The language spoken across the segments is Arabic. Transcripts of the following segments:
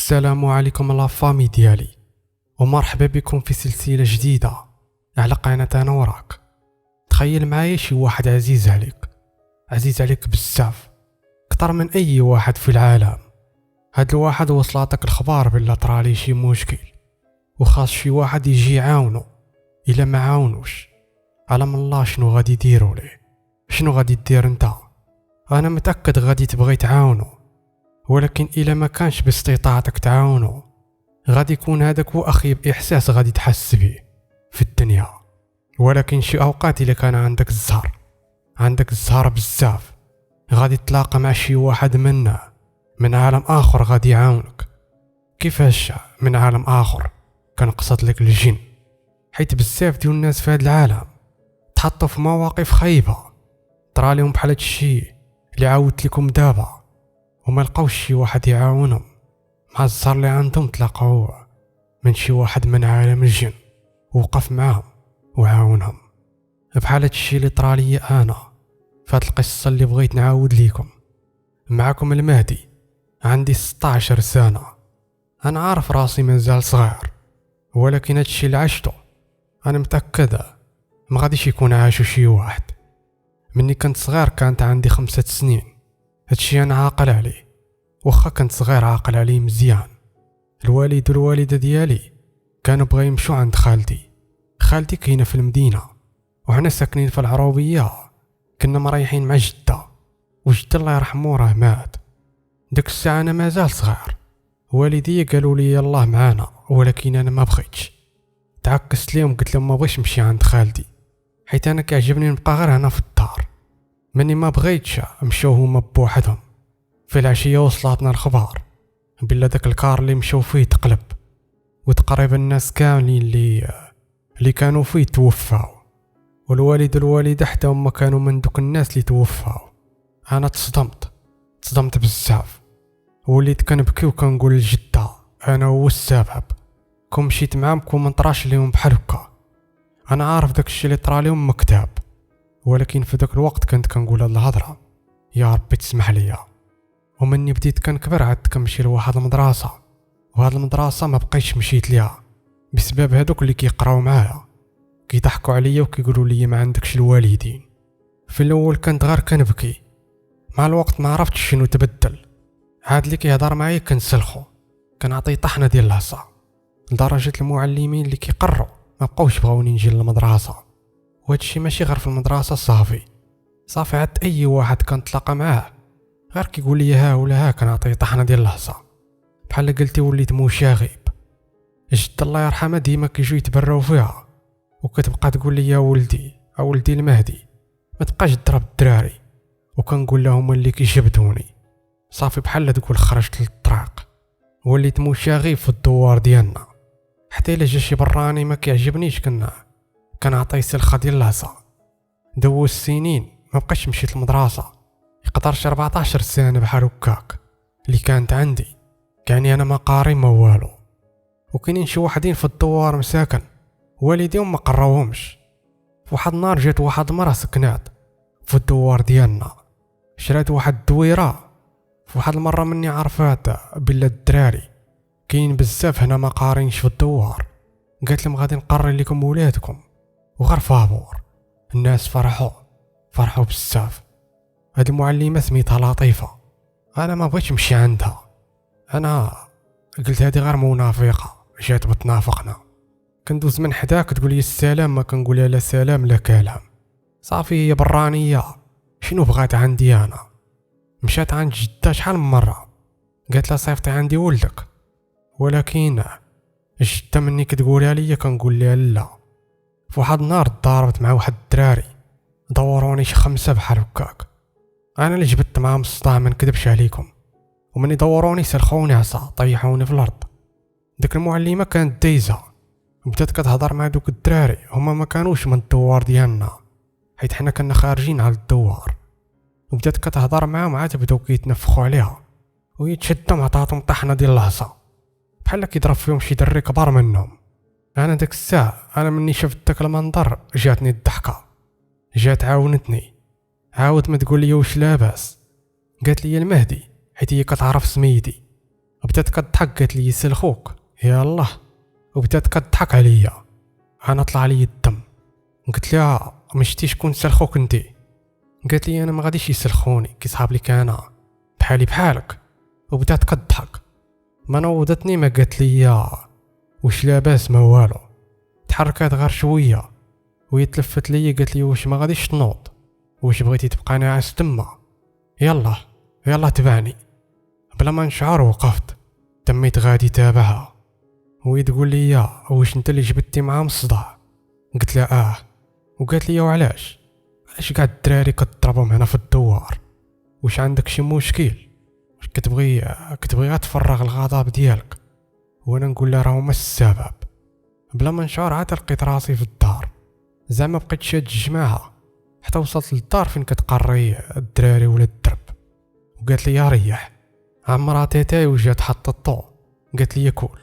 السلام عليكم لا فامي ديالي، ومرحبا بكم في سلسلة جديدة على قناة أنا وراك. تخيل معايا شي واحد عزيز عليك بزاف، كتر من أي واحد في العالم. هاد الواحد وصلاتك الخبار بلا طرالي شي مشكل وخاص شي واحد يجي يعاونو، إلا ما عاونوش علم الله شنو غادي يديروا ليه. شنو غادي دير انت؟ أنا متأكد غادي تبغي تعاونو، ولكن إلا ما كانش باستطاعتك تعاونو غادي يكون هذاك هو أخيب إحساس غادي تحس به في الدنيا. ولكن شي أوقات إلا كان عندك الزهر بزاف، غادي تلاقى مع شي واحد من عالم آخر غادي يعاونك. كيفاش من عالم آخر؟ كنقصد لك الجن، حيت بزاف ديال الناس في هذا العالم تحطوا في مواقف خايبة طرا لهم بحال هادشي اللي عاودت لكم دابا، وما لقاوش شي واحد يعاونهم. مع الزهر اللي عندهم تلاقاو من شي واحد من عالم الجن ووقف معاهم وعاونهم، بحال هادشي اللي طرا ليا انا في هاد القصه اللي بغيت نعاود ليكم. معكم المهدي، عندي 16 سنه. انا عارف راسي مازال صغير، ولكن هادشي اللي عشته انا متاكد ما غاديش يكون عاشو شي واحد. مني كنت صغير كانت عندي 5 سنين، هادشي انا عاقل عليه، واخا كنت صغير عاقل عليه مزيان. الوالد والوالده ديالي كانوا بغا يمشوا عند خالتي كاينه في المدينه، وحنا ساكنين في العروبيه. كنا مريحين مع جده، وجده الله يرحمه راه مات. ديك الساعه انا مازال صغير، والدي قالوا لي يلاه معانا، ولكن انا ما بغيتش. تعكست ليهم قلت لهم ما بغيتش نمشي عند خالتي، حيت انا كيعجبني نبقى غير هنا في الدار. مني ما بغيتش مشاو هما بوحدهم. في العشيه وصلتنا الخبر بلا داك الكار اللي مشاو فيه تقلب، وتقريبا الناس كاملين اللي كانوا فيه توفاو، والوالد والوالده حتى هما كانوا من دوك الناس اللي توفاو. انا تصدمت بزاف، وليت كنبكي وكنقول لجده انا هو السبب. كون مشيت معاهم كون ما نطراش ليهم بحال هكا. انا عارف داك الشيء اللي طرا ليهم مكتاب، ولكن في داك الوقت كنت كنقول هاد الهضره يا ربي تسمح ليا. ومني بديت كنكبر عاد كنمشي لواحد المدرسه، وهاد المدرسه ما بقيتش مشيت ليها بسبب هادوك اللي كيقراو معايا كيضحكوا عليا وكيقولوا لي ما عندكش الوالدين. في الاول كنت غير كنبكي، مع الوقت ما عرفتش شنو تبدل. عاد اللي كيهضر معايا كنسلخو، كنعطيه طحنه ديال الهصا، لدرجه المعلمين اللي كيقروا ما بقاوش بغاوني نجي للمدرسه. وهادشي ماشي غير في المدرسه، صافي عاد اي واحد كنتلاقى معاه غير كيقول لي ها ولا ها كنعطيه طحنه ديال الهصا. بحال قلتي وليت مشاغب. جد الله يرحمها ديما كيجيو يتبراو فيها، وكتبقى تقول لي يا ولدي المهدي ما تبقاش تضرب الدراري. وكنقول لهم اللي كيجبدوني صافي بحال تقول خرجت للطريق. وليت مشاغب في الدوار ديالنا، حتى الا جا شي براني ما كيعجبنيش كنعطيه سلخه ديال الهصا. دوز السنين ما بقيتش مشيت للمدرسه، يقدرش 14 سنه بحال هكاك اللي كانت عندي. كاني انا ما قاري ما والو. وكاينين شي وحدين في الدوار مساكن والديهم ما قراوهمش. في واحد النهار جات واحد المراه سكنات في الدوار ديالنا، شرات واحد الدويره. في واحد المره مني عرفات بلا الدراري كاين بزاف هنا ما قارينش في الدوار، قالت لهم غادي نقري لكم ولادكم وغير فابور. الناس فرحوا بزاف. هاد المعلمه سميتها لطيفه، انا ما بغيتش نمشي عندها. انا قلت هادي غير منافقه جات بتنافقنا. كندوز من حداك تقول لي السلام، ما كنقولها لا سلام لا كلام. صافي هي برانيه شنو بغات عندي انا. مشات عند جده شحال من مره قالت لها صيفطي عندي ولدك، ولكن جده مني كتقولها ليا كنقول لها لا. في واحد النهار ضاربت مع واحد الدراري، دوروني شي 5 بحال هكاك. انا اللي جبت معاهم الصداع ما نكذبش عليكم، ومن يدوروني سلخوني عصا طيحوني في الارض. ديك المعلمه كانت دايزه وبدات كتهضر مع دوك الدراري، هما ما كانوش من الدوار ديالنا حيت حنا كنا خارجين على الدوار. وبدات كتهضر معاهم عاد بداو كيتنفخوا عليها، وهي تشدهم عطاتهم طحنه ديال الهصا بحال كيضرب فيهم شي دري كبار منهم. انا ديك الساعه انا مني شفت داك المنظر جاتني الضحكه، جات عاونتني. عاود ما تقول لي واش لاباس، قالت لي المهدي حيت هي كتعرف سميتي. بدات كضحك قالت لي يسلخوك يا الله، وبدات كضحك عليا. انا طلع لي الدم، قلت لها ما شتيش شكون سلخوك انت؟ قالت لي انا ما غاديش يسلخوني كيصحاب لك انا بحالي بحالك. وبدات كضحك، ما نوضتني ما قالت لي واش لاباس ما والو، تحركات غير شويه وهي تلفت لي قالت لي واش ما غاديش تنوض، واش بغيتي تبقى ناعس تما؟ يلا تبعني. بلا ما نشعر وقفت تميت غادي تابعها، وهي تقول لي واش انت اللي جبدتي معاهم الصداع؟ قلت لها وقالت لي وعلاش كاع الدراري كتضربهم هنا في الدوار، واش عندك شي مشكل؟ واش كتبغي غير تفرغ الغضب ديالك؟ وانا نقول لها راه هما السبب. بلا ما نشعر عاد لقيت راسي في الدار، زعما بقيت شاد الجماعه حتى وصلت للدار فين كتقري الدراري ولا الدرب. وقالت لي ريح، عمرها تيتاي وجات حط الطو قالت لي كول.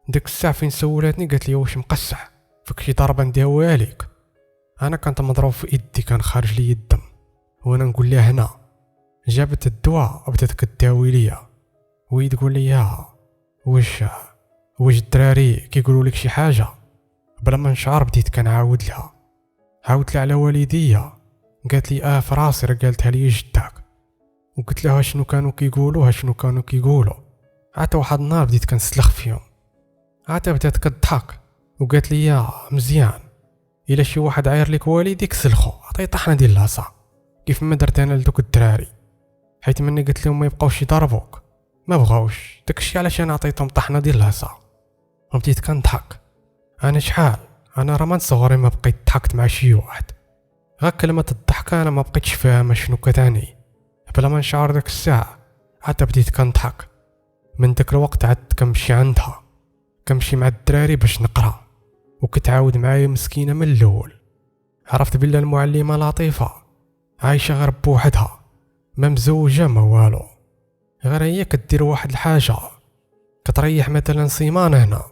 ديك الساعه فين سولاتني قالت لي واش مقسح فيك شي ضربه نديوها ليك؟ انا كنت مضروب في يدي كان خارج لي الدم، وانا نقول لها هنا. جابت الدواء وبدات كداوي ليا، وهي تقول لي واش الدراري كيقولوا لك شي حاجه؟ بلا ما نشعر بديت كنعاود لها، عاودت لها على والديا. قالت لي في راسي راه قالتها لي جداك. وقلت لها شنو كانوا كيقولوا. عاد واحد النهار بديت كنسلخ فيهم، عاد بدات كضحك وقالت لي مزيان، الا شي واحد عاير لك والديك سلخو عطيه طحنه ديال العصا كيف ما درت انا لدوك الدراري، حيت مني قلت لهم ما يبقاوش يضربوك ما بغاوش، داكشي علاش انا عطيتهم طحنه ديال العصا. وبديت كنضحك. انا شحال انا راه من صغري ما بقيت ضحكت مع شي واحد، غير كلمه الضحك انا ما بقيتش فاهمه شنو كتعني. بلا ما نشعر داك الساعه عاد بديت كنضحك. من داك الوقت عاد كنمشي عندها، كنمشي مع الدراري باش نقرا، وكتعاود معايا مسكينه من الاول. عرفت بلا المعلمه لطيفه عايشه غير بوحدها، ما مزوجه ما والو، غير هي كدير واحد الحاجه، كتريح مثلا سيمانه هنا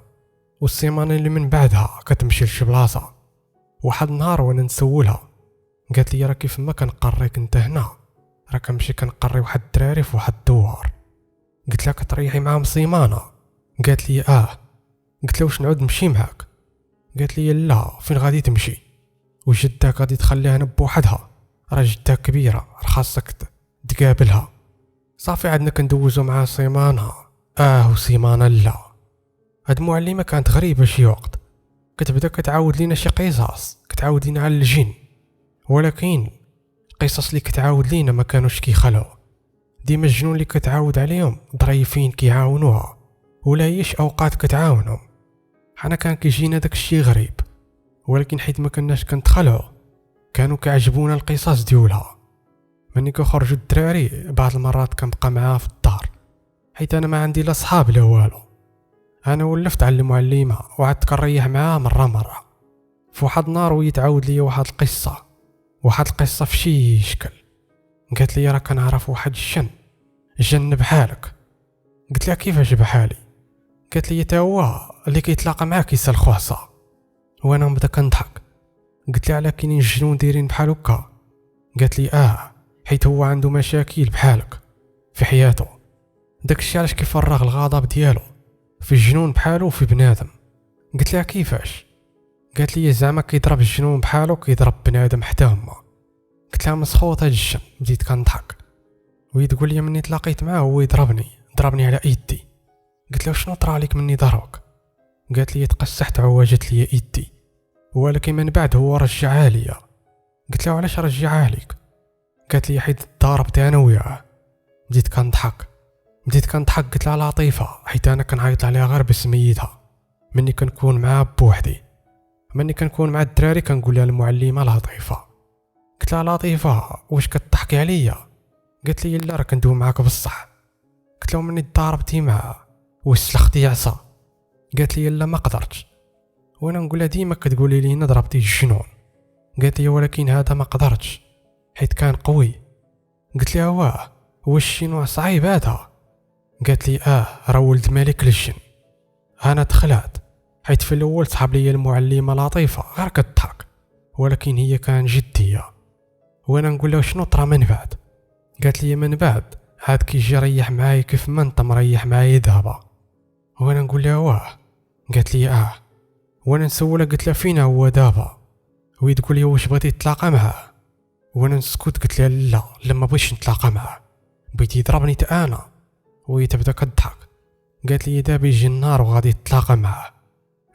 والسيمانه اللي من بعدها كتمشي لشي بلاصه. واحد النهار وانا نسولها قالت لي راه كيف ما كنقريك انت هنا راه كنمشي كنقري واحد الدراري في واحد الدوار. قلت لها كتريحي معاهم سيمانه؟ قالت لي قلت لها واش نعود نمشي معاك؟ قالت لي لا، فين غادي تمشي؟ وجداك غادي تخليها هنا بوحدها؟ راه جداك كبيره راه خاصك تقابلها. صافي عندنا كندوزو معها سيمانه وسيمانه لا. هاد المعلمه كانت غريبه شي وقت، كتبدا كتعاود لينا شي قصص، كتعاود لينا على الجن، ولكن القصص اللي كتعاود لينا ما كانوش كيخلعوا. ديما الجنون اللي كتعاود عليهم ظريفين كيعاونوها، ولا هيش اوقات كتعاونهم. حنا كان كيجينا داك الشيء غريب، ولكن حيت ما كناش كنتخلعوا كانوا كيعجبونا القصص ديولها. مني كيخرجوا الدراري بعض المرات كنبقى معاها في الدار، حيت انا ما عندي لا صحاب لا والو. انا ولفت على المعلمه وعدت كنريح معاها مره. في واحد النهار وهي تعاود لي واحد القصه في شي شكل. قالت لي راه كنعرف واحد الجن بحالك. قلت لها كيفاش بحالي؟ قالت لي تا هو اللي كيتلاقى معاك يسلخو عصا. وانا نبدا كنضحك، قلت لها على كاينين الجنون دايرين بحال هكا؟ قالت لي حيت هو عنده مشاكل بحالك في حياته، داكشي علاش كيفرغ الغضب ديالو في الجنون بحالو وفي بنادم. قلت لها كيفاش؟ قالت لي زعما كيضرب الجنون بحالو كيضرب بنادم حتى هما. قلت لها مسخوط هاد الجن. بديت كنضحك وهي تقول لي مني تلاقيت معاه هو ضربني على يدي. قلت لها شنو طرا لك مني ضربك؟ قالت لي تقسحت عوجت لي يدي، ولكن من بعد هو رجعها ليا. قلت لها علاش رجعها لك؟ قالت لي حيت ضربت انا وياه. بديت كنضحك قلت لها لطيفه، حيت انا كنعيط عليها غير بسميتها. مني كنكون معاها بوحدي، مني كنكون مع الدراري كنقول لها المعلمه لطيفه. قلت لها لطيفه واش كتضحكي عليا؟ قالت لي لا راه كندوي معاك بصح. قلت لها مني ضربتي معها واش سلختي عصا؟ قالت لي لا ما قدرتش. وانا نقول لها ديما كتقولي لي ضربتي الجنون. قالت لي ولكن هذا ما قدرتش حيت كان قوي. قلت لها واش شي نوع صعيب هذا؟ قالت لي راه ولد ملك للجن. انا دخلت حيت في الاول صحاب لي المعلمه لطيفه غير كتضحك، ولكن هي كان جديه. وانا نقول لها شنو طرا من بعد؟ قالت لي من بعد عاد كيجي يريح معايا كيف ما انت مريح معايا دابا. وانا نقول لها واه؟ قالت لي وانا نسولها قلت لها فين هو دابا؟ وهي تقول لي واش بغيتي تتلاقى معاه؟ وانا نسكت قلت لها لا ما بغيتش نتلاقى معاه، بغيت يضربني تا انا. وهي تبدا كضحك قالت لي دابا يجي النهار وغادي تتلاقى معاه.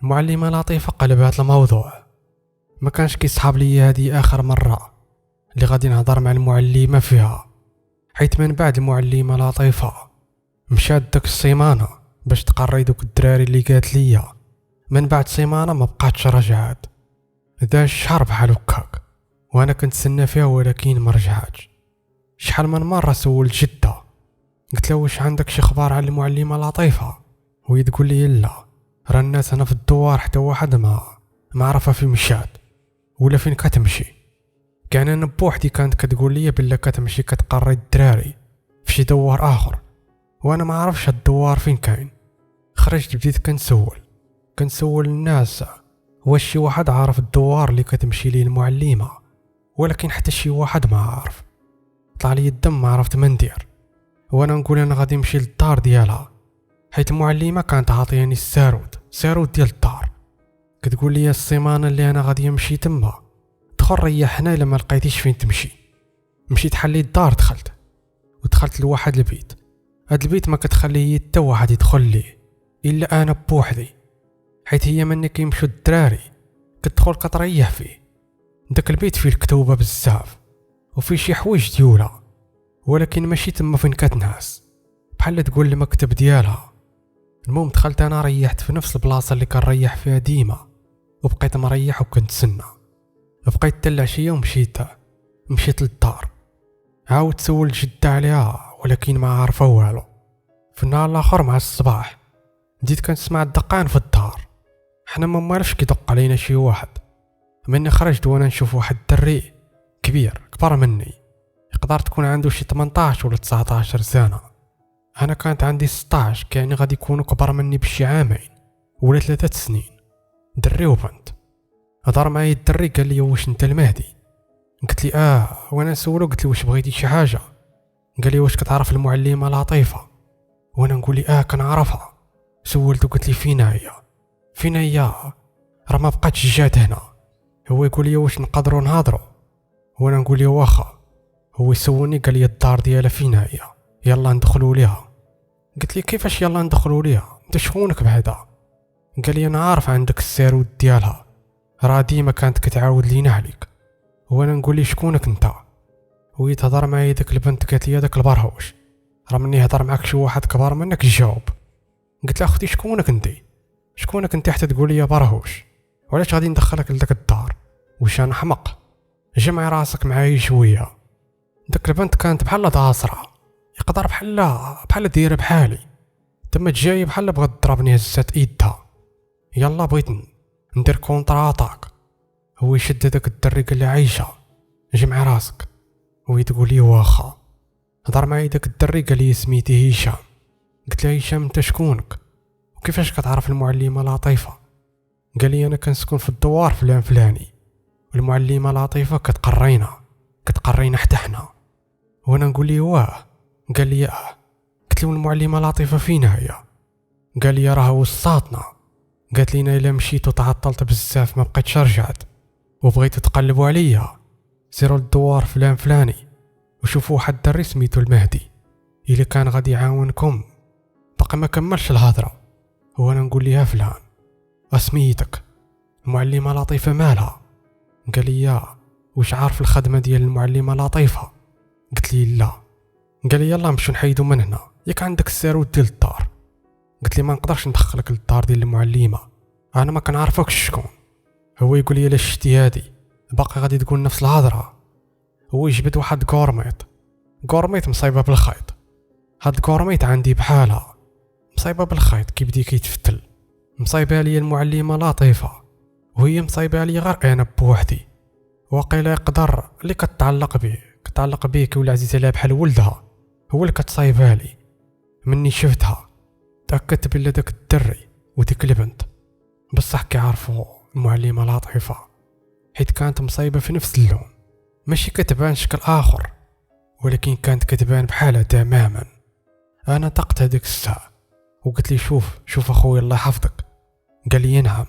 المعلمه لطيفه قلبات الموضوع. ما كانش كيصحاب لي هذه اخر مره اللي غادي نهضر مع المعلمه فيها، حيت من بعد المعلمه لطيفه مشات داك السيمانه باش تقري دوك الدراري اللي قالت لي. من بعد سيمانه ما بقاتش رجعات، دا الشهر بحال هكاك وانا كنتسنى فيها ولكن ما رجعاتش. شحال من مره سولت جده قلت له واش عندك شي اخبار على المعلمه لطيفه؟ وهي تقول لي لا، راه الناس هنا في الدوار حتى واحد ما عرفها فين مشات ولا فين كتمشي. كان انا بوحدي كانت كتقول لي بلا كتمشي كتقري الدراري في شي دوار اخر، وانا ما عرفش الدوار فين كاين. خرجت بديت كنسول الناس واش شي واحد عارف الدوار اللي كتمشي ليه المعلمه، ولكن حتى شي واحد ما عارف. طلع لي الدم ما عرفت ما ندير، وانا نقول انا غادي نمشي للدار ديالها، حيت المعلمه كانت عاطياني الساروت ديال الدار. كتقول لي السيمانه اللي انا غادي نمشي تما دخل ريح هنا الا ما لقيتيش فين تمشي. مشيت حليت الدار ودخلت لواحد البيت. هاد البيت ما كتخليه حتى واحد يدخل ليه الا انا بوحدي، حيت هي مني كيمشيو الدراري كتدخل كتريح فيه. داك البيت فيه الكتوبه بزاف وفيه شي حوايج ديولها، ولكن ماشي تما فين كتنعس، بحال تقول المكتب ديالها. المهم دخلت انا ريحت في نفس البلاصه اللي كنريح فيها ديما، وبقيت مريح وكنتسنى. بقيت حتى العشيه مشيت للدار. عاود سولت جده عليها ولكن ما عارفه والو. في النهار الاخر مع الصباح بديت كنسمع الدقان في الدار. حنا ما عرفش كيدق علينا شي واحد. مني خرجت وانا نشوف واحد الدري كبر مني، يقدر تكون عنده شي 18 ولا 19 سنه. انا كانت عندي 16، كأني غادي يكونوا كبر مني بشي عامين ولا 3 سنين. دري وبنت. هضر معايا الدري قال لي واش انت المهدي؟ قلت لي وانا نسولو قلت له واش بغيتي شي حاجه؟ قال لي واش كتعرف المعلمه لطيفه؟ وانا نقول لي كنعرفها. سولته قلت لي فين هي راه ما بقاتش جات هنا. هو يقول لي واش نقدروا نهضروا؟ وانا نقول لي واخا. هو يسولني قال لي الدار ديالها فين هي، يلا ندخلوا ليها. قلت لي كيفاش يلا ندخلوا ليها؟ انت شكونك بعدا؟ قال لي انا عارف عندك الساروت ديالها، راه ديما كانت كتعاود لينا عليك. وانا نقول لي شكونك انت؟ وهي تهضر معايا داك البنت قالت لي داك البرهوش، راه مني هضر معاك شي واحد كبار منك جاوب. قلت لها اختي شكونك انت حتى تقول لي برهوش؟ وعلاش غادي ندخلك لداك الدار؟ واش انا حمق؟ جمعي راسك معايا شويه. داك البنت كانت بحال داصره، يقدر بحال دايره بحالي، تما جايه بحال بغات تضربني، هزات ايدها. يلا بغيت ندير كونتر اتاك. هو يشد داك الدري قال لي عايشه جمعي راسك. وهي تقول لي واخا. هضر معايا داك الدري قال لي سميتي هشام. قلت له هشام انت شكونك وكيفاش كتعرف المعلمه لطيفه؟ قال لي انا كنسكن في الدوار فلاني، والمعلمه لطيفه كتقرينا حتى حنا. وانا نقول لي واه؟ قال لي قلت له المعلمه لطيفه فين هي؟ قال لي راه وسطاتنا، قالت لينا الا مشيت وتعطلت بزاف ما بقيتش رجعت وبغيتو تقلبوا عليا سيروا للدوار فلاني وشوفوا واحد الدري سميتو المهدي، الا كان غادي يعاونكم. باقي ما كملش الهضره وانا نقول ليها فلان اسميتك؟ المعلمه لطيفه مالها؟ قال لي واش عارف الخدمه ديال المعلمه لطيفه؟ قلت لي لا. قال لي يلا نمشيو نحيدو من هنا، ياك عندك الساروت ديال الدار. قلت لي ما نقدرش ندخلك للدار ديال المعلمه، انا ما كنعرفكش شكون. هو يقول لي الا شتي هادي باقي غادي تقول نفس الهضره. هو يجبد واحد كورميط مصايبه بالخيط. هاد كورميط عندي بحالها مصايبه بالخيط كيبدي كيتفتل. مصايبه لي المعلمه لطيفه وهي مصايبه لي غير انا بوحدي. وقيلا يقدر اللي كتعلق بيه كي ولا عزيز عليها بحال ولدها هو اللي كتصايبها لي. مني شفتها تاكدت بلا داك الدري وديك البنت بصح كيعرفوا المعلمه لطيفه، حيت كانت مصايبه في نفس اللون، ماشي كتبان شكل اخر. ولكن كانت كتبان بحالها تماما. انا طقت هذيك الساعه وقلت لي شوف اخويا الله يحفظك. قال لي نعم.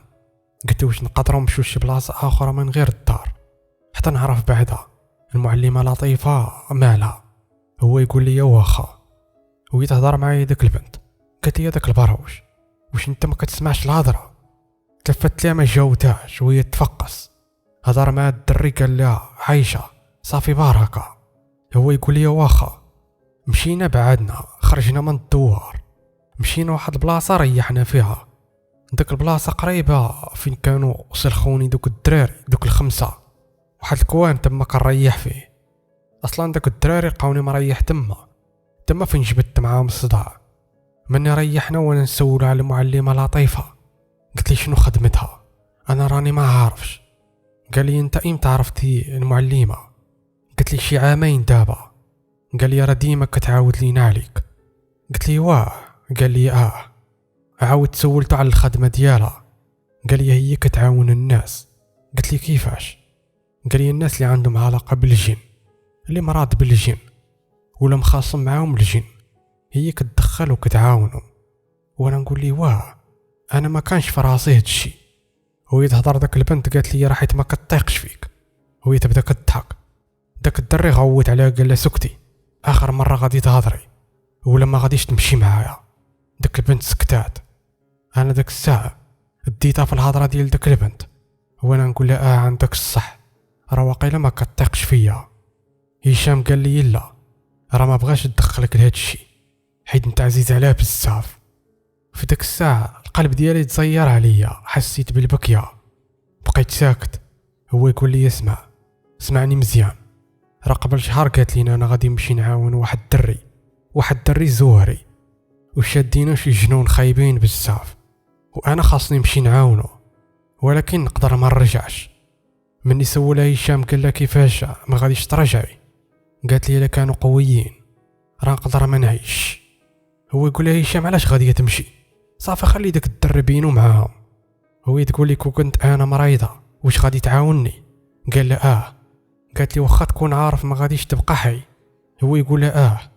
قلت له واش نقدروا نمشيو لشي بلاصه اخرى من غير الدار حتى نعرف بعدها؟ المعلمه لطيفه مالها؟ هو يقول لي واخا. ويتهضر معايا داك البنت قالت لي داك البروش واش انت ما كتسمعش الهضره؟ تلفت ليها ما جاوبتهاش وهي تفقس. هضر مع الدري قال لها عايشه صافي بركه. هو يقول لي واخا. مشينا بعدنا خرجنا من الدوار مشينا واحد البلاصه ريحنا فيها. داك البلاصه قريبه فين كانوا سلخوني دوك الدراري دوك الخمسه. واحد الكوان تما كنريح فيه. اصلا داك الدراري لقاوني مريح تما فين جبت معاهم الصداع. مني ريحنا وانا نسول على المعلمه لطيفه. قلت لي شنو خدمتها؟ انا راني ما عارفش. قال لي انت امتى عرفتي المعلمه؟ قلت لي شي عامين دابا. قال لي راه ديما كتعاود لينا عليك. قلت لي واه. قال لي عاود سولته على الخدمه ديالها. قال لي هي كتعاون الناس. قلت لي كيفاش؟ قال لي الناس اللي عندهم علاقه بالجن اللي مراد بالجن ولا مخاصم معاهم الجن هي كتدخل وكتعاونهم. وانا نقول لي واه انا ما كانش في راسي هادشي. وهي تهضر داك البنت قالت لي راه حيت ما كتطيقش فيك. وهي تبدا كتضحك. داك الدري غوت عليها قال لها سكتي اخر مره غادي تهضري ولا ما غاديش تمشي معايا. داك البنت سكتات. انا داك الساعه ديتها في الهضره ديال داك البنت وانا نقول لها عندك الصح راه واقيلا ما كتطيقش فيا. هشام قال لي لا راه ما بغاش تدخلك لهاد الشيء حيت انت عزيز عليه بزاف. في داك الساعه القلب ديالي تزير عليا حسيت بالبكيه. بقيت ساكت. هو يقول لي اسمعني مزيان. راه قبل شهر قالت لينا انا غادي نمشي نعاون واحد الدري زهري وشادينا شي جنون خايبين بزاف وانا خاصني نمشي نعاونو ولكن نقدر ما نرجعش. مني سولها هشام قال لها كيفاش ما غاديش ترجعي؟ قالت لي الا كانوا قويين راه نقدر ما نعيش. هو يقول لها هشام علاش غاديه تمشي؟ صافي خلي داك الدري بينو معاهم. هو تقول لي كنت انا مريضه واش غادي تعاونني؟ قال لها قالت لي واخا تكون عارف ما غاديش تبقى حي. هو يقول لها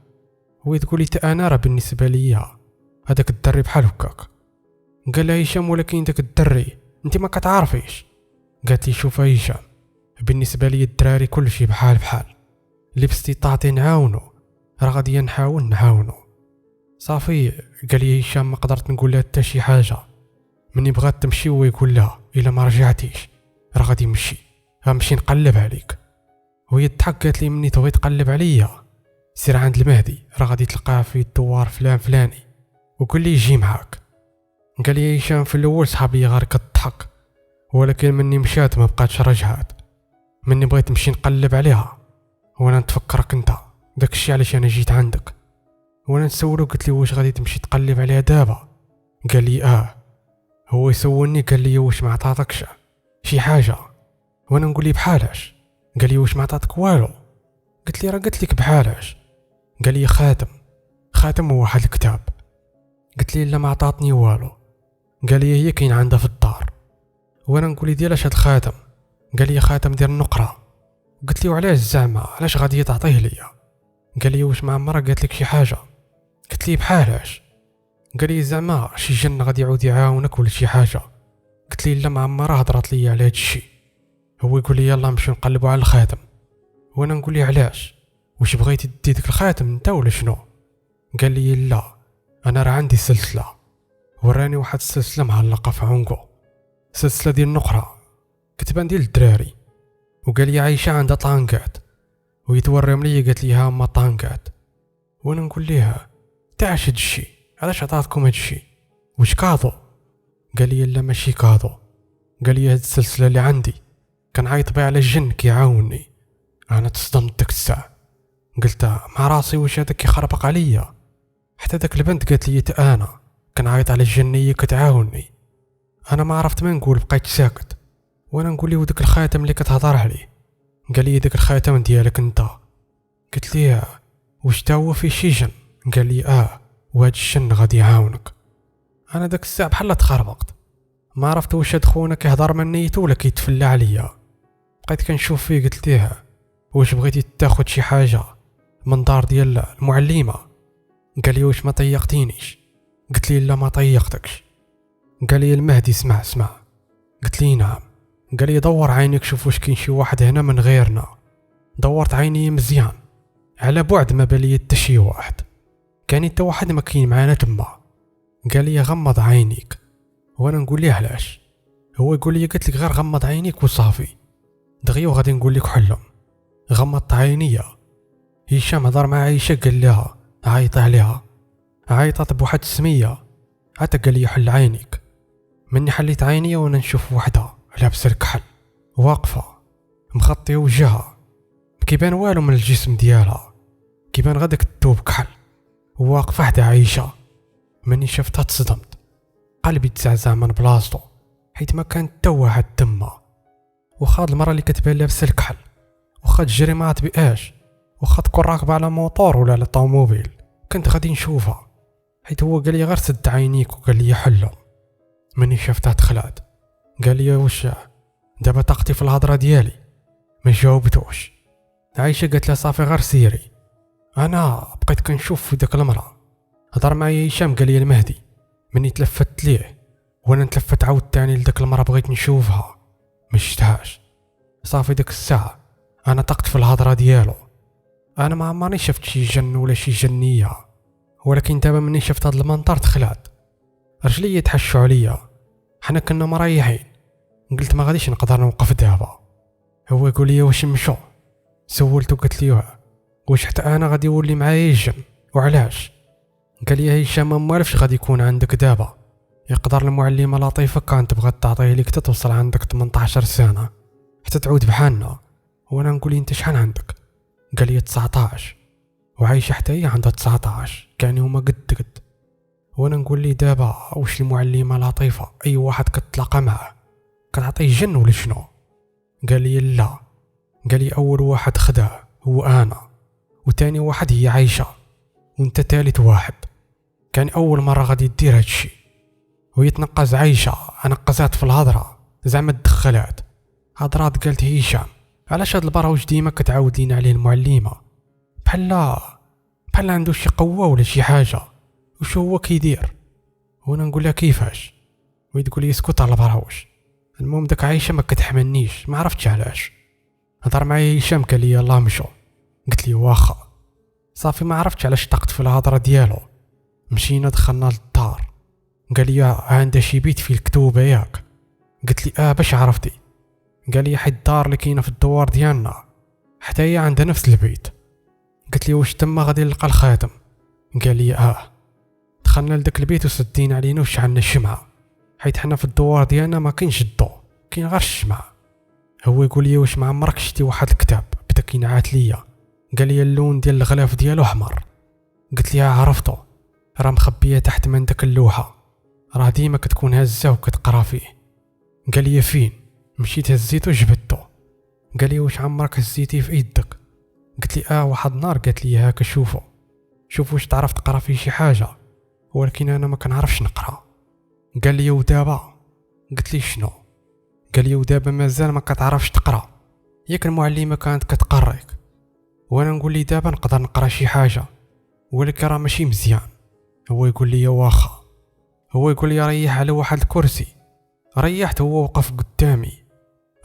هو تقول لي انا راه بالنسبه ليا هذاك الدري بحال هكاك. قال لها هشام ولكن داك الدري انت ما كتعرفيش. قالت لي شوف هشام بالنسبه لي الدراري كلشي بحال اللي باستطاعتي نعاونو راه غادي نحاول نعاونو. صافي. قال لي هشام ما قدرت نقول لها حتى شي حاجه. مني بغات تمشي هو يقول لها الا ما رجعتيش راه غادي غنمشي نقلب عليك. وهي تضحك قالت لي مني تبغي تقلب عليا سير عند المهدي راه غادي تلقاه في الدوار فلاني وقول لي يجي معاك. قال لي هشام في الاول صحابي غير كتضحك ولكن مني مشات ما بقاتش رجعت. مني بغيت نمشي نقلب عليها وانا نتفكرك انت داك الشيء علاش انا جيت عندك. وانا نسولو قلت لي واش غادي تمشي تقلب عليها دابا؟ قال لي هو يسولني قال لي واش ما عطاتكش شي حاجه؟ وانا نقول لي بحالاش؟ قال لي واش ما عطاتك والو؟ قلت لي راه قلت لك بحالاش. قال لي خاتم وواحد الكتاب. قلت لي لا ما عطاتني والو. قال لي هي كاين عندها في الدار. وانا نقول لي ديال اش هاد الخاتم؟ قال لي خاتم ديال النقره. قلت لي وعلاش زعما علاش غادي تعطيه ليا؟ قال لي واش ما عمرها قالت لك شي حاجه؟ قلت لي بحالاش؟ قال لي زعما شي جن غادي يعاود يعاونك ولا شي حاجه؟ قلت لي لا ما عمرها هضرت لي على هاد الشيء. هو يقول لي يلا نمشيو نقلبوا على الخاتم. وانا نقول لي علاش واش بغيتي تدي ديك الخاتم انت ولا شنو؟ قال لي لا انا راه عندي سلسله. وراني واحد السلسله معلقه في عنقو سلسله ديال النقره كتبان ديال الدراري. وقال لي عايشه عندها طانكات ويتوريهم لي قالت لي ها هما طانكات. وانا نقول ليها تعاش هادشي علاش عطاتكم هادشي واش كاظو؟ قال لي لا ماشي كاظو. قال لي هاد السلسله اللي عندي كنعيط بها على الجن كيعاونني. انا تصدمت ديك الساعه قلت مع راسي واش هذا كيخربق عليا. حتى داك البنت قالت لي انا كنعيط على الجنيه كتعاونني. انا ما عرفت ما نقول بقيت ساكت. وانا نقول ليه وداك الخاتم اللي كتهضر عليه؟ قال لي داك الخاتم ديالك انت. قلت ليه واش تا هو في شي جن؟ قال لي وهاد الجن غادي يعاونك. انا داك الساعه بحال تخربقت ما عرفت واش هاد خونا كيهضر من نيته ولا كيتفلى عليا. بقيت كنشوف فيه قلت ليه واش بغيتي تاخد شي حاجه المنظار ديال المعلمه. قال لي واش ما طيقتينيش؟ قلت لي لا ما طيقتكش. قال لي المهدي اسمع. قلت لي نعم. قال لي دور عينيك شوف واش كاين شي واحد هنا من غيرنا. دورت عيني مزيان على بعد ما بالي حتى شي واحد، كان حتى واحد ما كاين معانا تما. قال لي غمض عينيك، وانا نقول ليه علاش؟ هو يقول لي قلت لك غير غمض عينيك وصافي، دغيا وغادي نقول لك حلم. غمضت عينيا. هشام هضر مع عايشه قال لها عيط عليها، عيطت بواحد السميه، عاد قال لي حل عينيك. مني حليت عينيا وانا نشوف وحده لابسه الكحل واقفه مغطيه وجهها، كيبان والو من الجسم ديالها، كيبان غداك الثوب كحل، واقفه حدا عايشه. مني شفتها تصدمت، قلبي تزعزع من بلاصتو حيت ما كان حتى واحد تما. وخا المراه اللي كتبان لابسه الكحل، وخا تجري ما عتبقاش، وخا تكون راكبه على موطور ولا على طوموبيل، كنت غادي نشوفها حيت هو قال لي غير سد عينيك وقال لي حلم. مني شفتها دخلات قال لي واش دابا طاقتي في الهضره ديالي؟ ما جاوبتوش. عايشه قالت لها صافي غير سيري. انا بقيت كنشوف في داك المراه. هضر معايا هشام قال لي المهدي. مني تلفت ليه وانا نتلفت عاود تاني لداك المراه، بغيت نشوفها ما شفتهاش. صافي داك الساعه انا طقت في الهضره ديالو. انا ما عمرني شفت شي جن ولا شي جنيه، ولكن دابا مني شفت هاد المنظر دخلات رجلي يتحشوا عليا. حنا كنا مريحين، قلت ما غاديش نقدر نوقف دابا. هو يقول لي واش نمشوا؟ سولته قلت ليه واش حتى انا غادي يولي معايا الجن وعلاش؟ قال لي هشام ما موالفش غادي يكون عندك دابا، يقدر المعلمه لطيفه كانت بغات تعطيه لك توصل عندك 18 سنه حتى تعود بحالنا. وانا نقول انت شحال عندك؟ قال لي 19. وعايشه حتى هي عندها 19، كان هما قد. وانا نقول لي دابا واش المعلمه لطيفه اي واحد كتلاقى معاه كتعطيه جن ولا شنو؟ قال لي لا. قال لي اول واحد خداه هو انا، وتاني واحد هي عايشه، وانت ثالث واحد. كان اول مره غادي دير هادشي. ويتنقز عايشه نقزات في الهضره زعما تدخلات. هضرات قالت هشام علاش هاد البراوج ديما كتعاود لينا عليه المعلمه؟ بحال عنده شي قوه ولا شي حاجه، وشو هو كيدير؟ وانا نقول لها كيفاش؟ ويتقول لي اسكت على البراوج. المهم داك عايشه ما كتحملنيش، ما عرفتش علاش. هضر معايا هشام قال لي يلاه مشو. قلت لي واخا. صافي ما عرفتش علاش طقت في الهضره ديالو. مشينا دخلنا للدار. قال لي عندها شي بيت فيه الكتوبه ياك؟ قلت لي باش عرفتي؟ قال لي حيت الدار اللي كاينه في الدوار ديالنا حتى هي عندها نفس البيت. قلت لي واش تما غادي نلقى الخاتم؟ قال لي دخلنا لداك البيت وسدينا علينا وشعلنا الشمعه، حيت حنا في الدوار ديالنا ما كاينش الضوء، كاين غير الشمعه. هو يقول لي واش ما عمرك شتي واحد الكتاب؟ بدا كينعات ليا. قال لي اللون ديال الغلاف ديالو احمر. قلت لي عرفتو، راه مخبيه تحت من داك اللوحه، راه ديما كتكون هزه وكتقرا فيه. قال لي فين؟ مشيت هزيتو جبدتو. قال لي واش عمرك هزيتيه في يدك؟ قلت لي واحد النهار قالت لي هاك شوف واش تعرف تقرا فيه شي حاجه، ولكن انا ما كنعرفش نقرا. قال لي ودابا؟ قلت لي شنو؟ قال لي ودابا مازال ما كتعرفش تقرا، ياك المعلمه كانت كتقريك. وانا نقول لي دابا نقدر نقرا شي حاجه ولكن راه ماشي مزيان. هو يقول لي واخا. هو يقول لي ريح على واحد الكرسي. ريحت، هو وقف قدامي.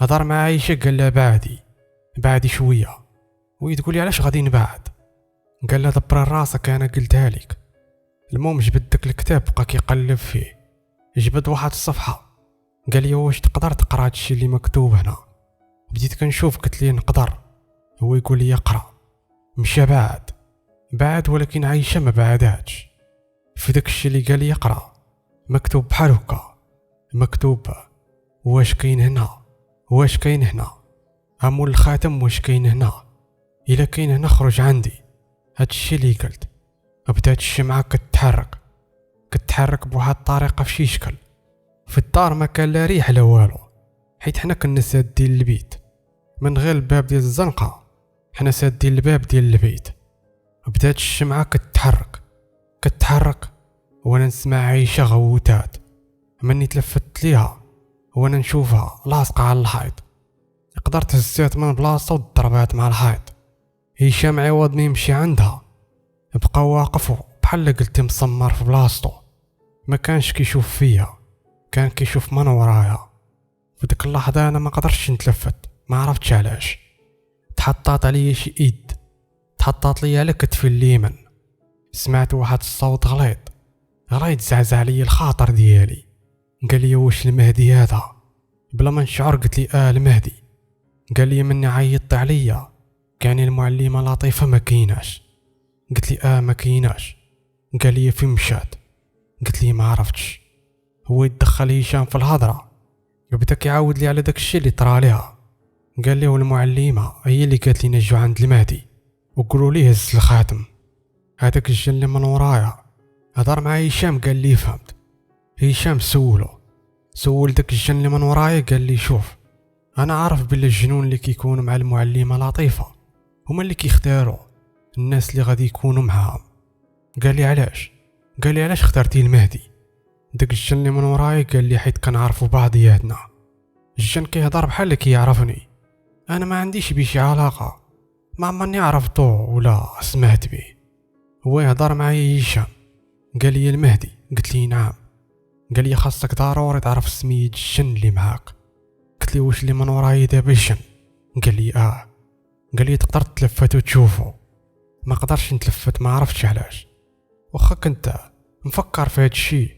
هضر مع عايشه قال لها بعدي شويه. وتقول لي علاش غادي نبعد؟ قال لها دبر راسك انا قلتها لك. المهم جبد داك الكتاب بقى كيقلب فيه، جبد واحد الصفحه. قال لي واش تقدر تقرا هادشي اللي مكتوب هنا؟ بديت كنشوف قلت لي نقدر. هو يقول لي اقرا. مشى بعد ولكن عايشه ما بعداتش. في داك الشيء اللي قال لي اقرا مكتوب بحال هكا، مكتوب واش كاين هنا امول الخاتم، واش كاين هنا؟ الا كاين هنا خرج عندي. هادشي اللي قلت. بدات الشمعه كتحرك بواحد الطريقه في شي شكل. في الدار ما كان لا ريح لا والو، حيت حنا كنا سادين البيت من غير الباب ديال الزنقه، حنا سادين الباب ديال البيت. بدات الشمعه كتحرك وانا نسمع عايشه غوتات. مني تلفت ليها وانا نشوفها لاصقه على الحيط، قدرت هزات من بلاصه وضربات مع الحيط. هشام عوض ما يمشي عندها بقى واقف بحال قلتي مسمر في بلاصتو، ما كانش كيشوف فيا، كان كيشوف من ورايا. في ديك اللحظه انا ما قدرتش نتلفت، ما عرفتش علاش. تحطات عليا شي ايد، تحطات لي على كتفي اليمين. سمعت واحد الصوت غليظ زعزع لي الخاطر ديالي. قال لي واش المهدي هذا؟ بلا ما نشعر قلت لي المهدي. قال لي مني عيطت عليا، كان المعلمه لطيفه ما كايناش. قلت لي ما كايناش. قال لي فين مشات؟ قلت لي ما عرفتش. هو يدخل هشام في الهضره، بدا كيعاود لي على داك الشيء اللي طرا ليها. قال لي والمعلمه هي اللي قالت لي نجو عند المهدي وقولوا ليه هز الخاتم. هذاك الجن اللي من ورايا هضر مع هشام، قال لي فهمت. هشام سول داك الجن اللي من ورايا، قال لي شوف انا عارف بلي الجنون اللي كيكونوا مع المعلمه لطيفه هما اللي كيختاروا الناس اللي غادي يكونوا معاهم. قال لي علاش؟ قال لي علاش اخترتي المهدي؟ داك الجن اللي من ورايا قال لي حيت كنعرفوا بعضياتنا. الجن كيهضر بحال اللي كيعرفني، انا ما عنديش بيه شي علاقه، ما عمرني عرفتو ولا سمعت به. هو يهضر معايا هشام، قال لي المهدي. قلت لي نعم. قال لي خاصك ضروري تعرف سمية الجن اللي معاك. قلت لي واش اللي من ورايا دابا الجن؟ قال لي قال لي تقدر تلفت وتشوفو. ما قدرش نتلفت، ما عرفتش علاش، واخا كنت نفكر في هاد الشيء،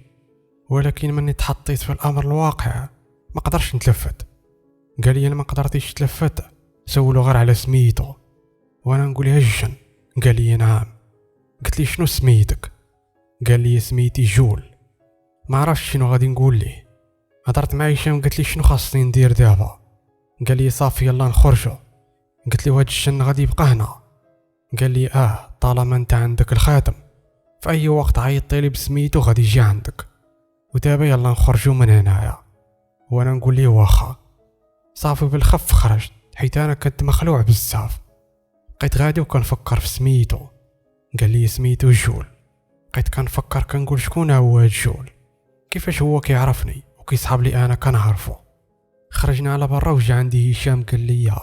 ولكن مني تحطيت في الامر الواقع ما قدرش نتلفت. قال لي ما قدرتيش تلفت، سولو غير على سميتو وانا نقول لها الجن. قال لي نعم. قلت لي شنو سميتك؟ قال لي سميتي جول. ما عرفتش شنو غادي نقول ليه. هضرت مع هشام، قلت لي شنو خاصني ندير دابا؟ قال لي صافي يلا نخرجوا. قلت لي وهاد الجن غادي يبقى هنا؟ قال لي طالما انت عندك الخاتم في اي وقت عيطتي لي بسميتو غادي يجي عندك، ودابا يلا نخرجوا من هنايا. وانا نقول ليه واخا. صافي بالخف خرجت حيت انا كنت مخلوع بزاف. بقيت غادي وكنفكر في سميتو. قال لي سميتو جول. بقيت كنفكر كنقول شكون هو هاد جول، كيفاش هو كيعرفني وكيصحاب لي انا كنعرفو. خرجنا على برا وجا عندي هشام قال لي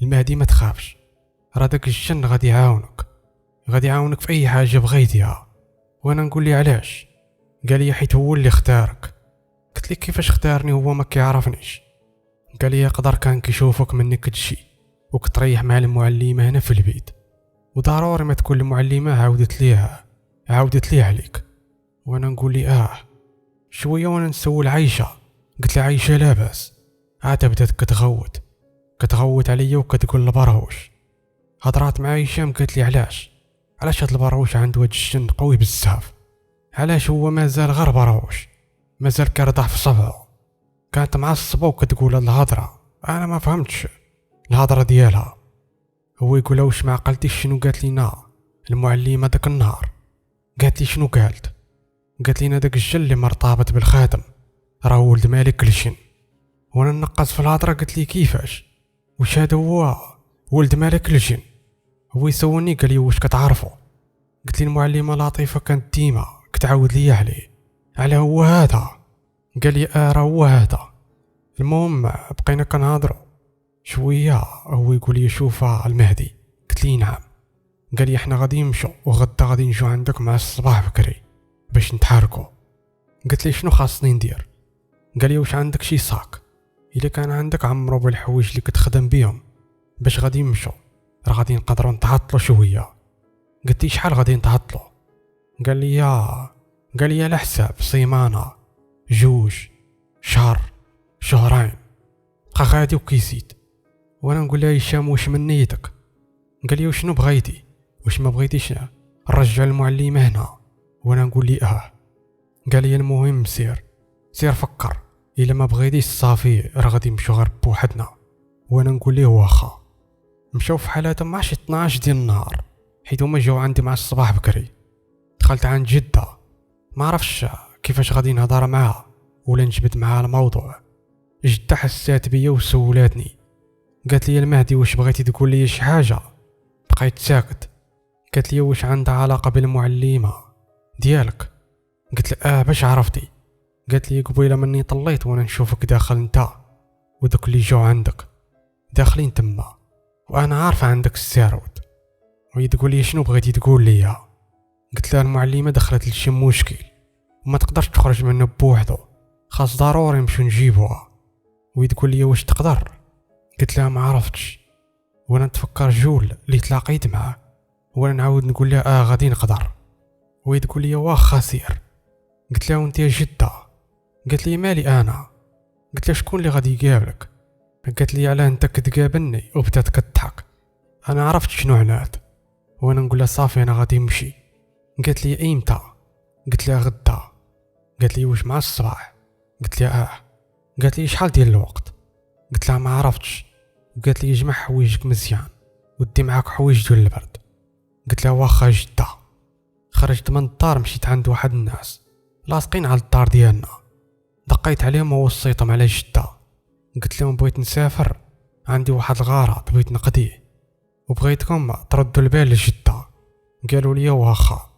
المهدي ما تخافش، راه داك الجن غادي يعاونك في اي حاجه بغيتيها. وانا نقول لي علاش؟ قال لي حيت هو اللي اختارك. قلت لي كيفاش اختارني هو ما كيعرفنيش؟ قال لي يقدر كان كيشوفك منك كتشي وكتريح مع المعلمه هنا في البيت، وضروري ما تكون المعلمه عاودت ليه عليك. وانا نقول لي شويه وانا نسول عايشه. قلت لي عايشه لاباس. عاد بدات كتغوت عليا وكتقول البراوش. هضرات مع هشام قالت لي علاش هاد البراوش عنده هاد الجن قوي بزاف، علاش هو مازال غير براوش، مازال كيرضع في صبعه. كانت معصبه وكتقول هاد الهضره، انا ما فهمتش الهضره ديالها. هو يقول واش ما عقلتيش شنو قالت لينا المعلمه داك النهار؟ قالت لي شنو قالت لينا داك الجن اللي مرتبط بالخاتم راه ولد مالك الجن. وانا نقص في الهضره قلت لي كيفاش؟ واش هذا هو ولد مالك الجن؟ هو يسولني قال لي واش كتعرفو؟ قلت لي المعلمه لطيفه كانت ديما كتعاود لي على هو هذا. قال لي راه هو هذا. المهم بقينا كنهضروا شويه، هو يقول لي شوف المهدي. قلت لي نعم. قال لي احنا غادي نمشوا وغدا غادي نجو عندك مع الصباح بكري باش نتحركوا. قلت لي شنو خاصني ندير؟ قال لي واش عندك شي صاك؟ الا كان عندك عمرو بالحوايج اللي كتخدم بيهم باش غادي نمشوا، راه غادي نقدروا نتعطلوا شويه. قلت لي شحال غادي نتعطلوا؟ قال لي على حساب سيمانه، 2 شهر، 2 شهرين، بقى غادي وكيزيد. وانا نقول له هشام واش من نيتك؟ قال لي وشنو بغيتي؟ واش ما بغيتيش نرجع المعلمه هنا؟ وانا نقول لي قال لي المهم سير فكر، الا ما بغيتيش صافي راه غادي نمشيو غير بوحدنا. وانا نقول ليه واخا. مشاو في حالاتهم مع شي 12 ديال النهار، حيت هما جاو عندي مع الصباح بكري. دخلت عند جده، ما عرفش كيفاش غادي نهضر معاها ولا نجبد معاها الموضوع. جده حسات بيا وسولاتني، قالت لي المهدي واش بغيتي تقول لي شي حاجه؟ بقيت ساكت. قالت لي واش عندها علاقه بالمعلمه ديالك؟ قلت لها باش عرفتي؟ قالت لي قبيله مني طليت وانا نشوفك داخل انت ودوك اللي جاو عندك داخلين تما، وانا عارفه عندك السيرود. وهي تقول لي شنو بغيتي تقول لي؟ قلت لها المعلمه دخلت لشي مشكل وما تقدرش تخرج منه بوحدو، خاص ضروري نمشيو نجيبوها. وهي تقول لي واش تقدر؟ قلت لها ما عرفتش، وانا نتفكر جول اللي تلاقيت معاه وانا نعاود نقول لها غادي نقدر. وهي تقول لي واخا سير. قلت لها وانت يا جده؟ قالت لي مالي انا. قلت لها شكون اللي غادي يقابلك؟ قالت لي علاه انت كتقابلني، وبدات كتضحك. انا عرفت شنو عناد وانا نقول لها صافي انا غادي نمشي. قالت لي ايمتى؟ قلت لها غدا. قالت لي واش مع الصباح؟ قلت لها قالت لي شحال ديال الوقت؟ قلت لها ما عرفتش. قالت لي جمع حوايجك مزيان ودي معاك حوايج ديال البرد. قلت لها واخا جده. خرجت من الدار مشيت عند واحد الناس لاصقين على الدار ديالنا، دقيت عليهم ووصيتهم على جده. قلت لهم بغيت نسافر، عندي واحد الغرض بغيت نقضيه وبغيتكم تردوا البال لجده. قالوا لي واخا.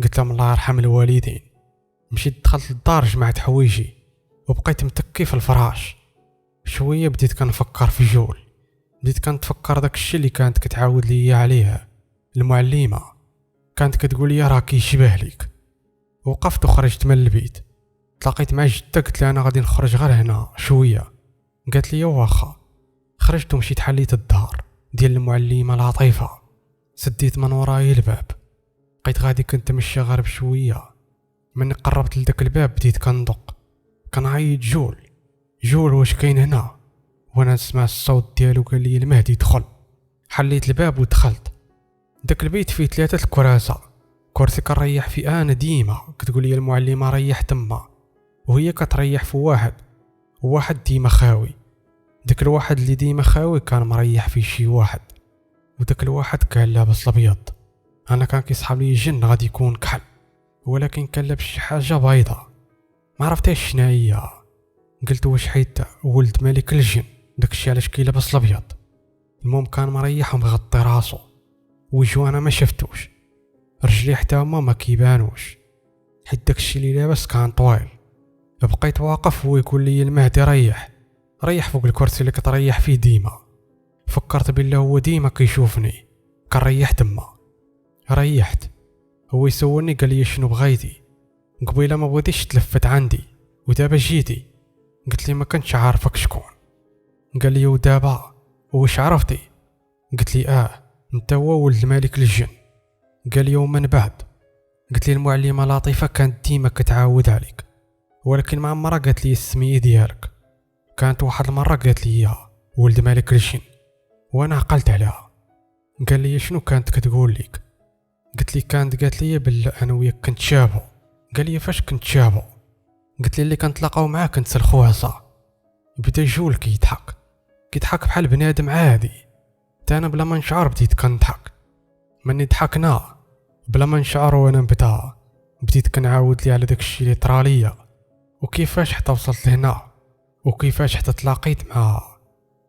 قلت لهم الله يرحم الوالدين. مشيت دخلت للدار جمعت حوايجي وبقيت متكي في الفراش. شويه بديت كنفكر في جول، بديت كنتفكر داك الشيء اللي كانت كتعاود لي عليه المعلمه، كانت كتقول لي راه كيشبه ليك. وقفت وخرجت من البيت، تلاقيت مع جده قلت لها انا غادي نخرج غير هنا شويه. قالت لي واخا. خرجت ومشيت حليت الدار ديال المعلمه لطيفه، سديت من وراي الباب، بقيت غادي كنتمشى غير بشويه. من قربت لداك الباب بديت كندق كنعيط جول واش كاين هنا؟ وانا نسمع الصوت ديالو قال لي المهدي دخل. حليت الباب ودخلت. داك البيت فيه 3 الكراسه، كرسي كنريح فيه انا ديما، كتقول لي المعلمه ريح تما وهي كتريح في واحد ديما خاوي. داك الواحد اللي ديما خاوي كان مريح فيه شي واحد، وداك الواحد كان لابس الابيض. انا كان كيصحاب لي جن غادي يكون كحل، ولكن كان لابس شي حاجه بيضاء ما عرفتش شنو هي. قلت واش حيت ولد ملك الجن داكشي علاش كيلبس الابيض. المهم كان مريح ومغطي راسو، وجهو انا ما شفتوش، رجلي حتى هما ما كيبانوش حيت داكشي اللي لابس كان طويل. بقيت واقف وهو يقول لي المهدي ريح فوق الكرسي اللي كتريح فيه ديما. فكرت بالله هو ديما كيشوفني كنريح تما. ريحت، هو يسولني قال لي شنو بغيتي؟ قبيله ما بغيتيش تلفت عندي ودابا جيتي. قلت لي ما كنتش عارفك شكون. قال لي ودابا واش عرفتي؟ قلت لي انت هو ولد ملك الجن. قال لي ومن بعد؟ قلت لي المعلمه لطيفه كانت ديما كتعاود عليك، ولكن ما عمرها قالت لي السميه ديالك. كانت واحد المره قالت لي ولد ملك الجن وانا عقلت عليها. قال لي شنو كانت كتقول لك؟ قلت لي كانت قالت لي بلا انا وياك كنت شابو. قال لي فاش كنت شابو؟ قلت لي اللي كنتلاقاو معاه كنتسلخو عصا. بدا جول كيضحك بحال بنادم عادي، تا انا بلا ما نشعر بديت كنضحك. مني ضحكنا بلا ما نشعر وانا بديت كنعاود لي على داكشي اللي طراليا وكيفاش حتى وصلت لهنا وكيفاش حتى تلاقيت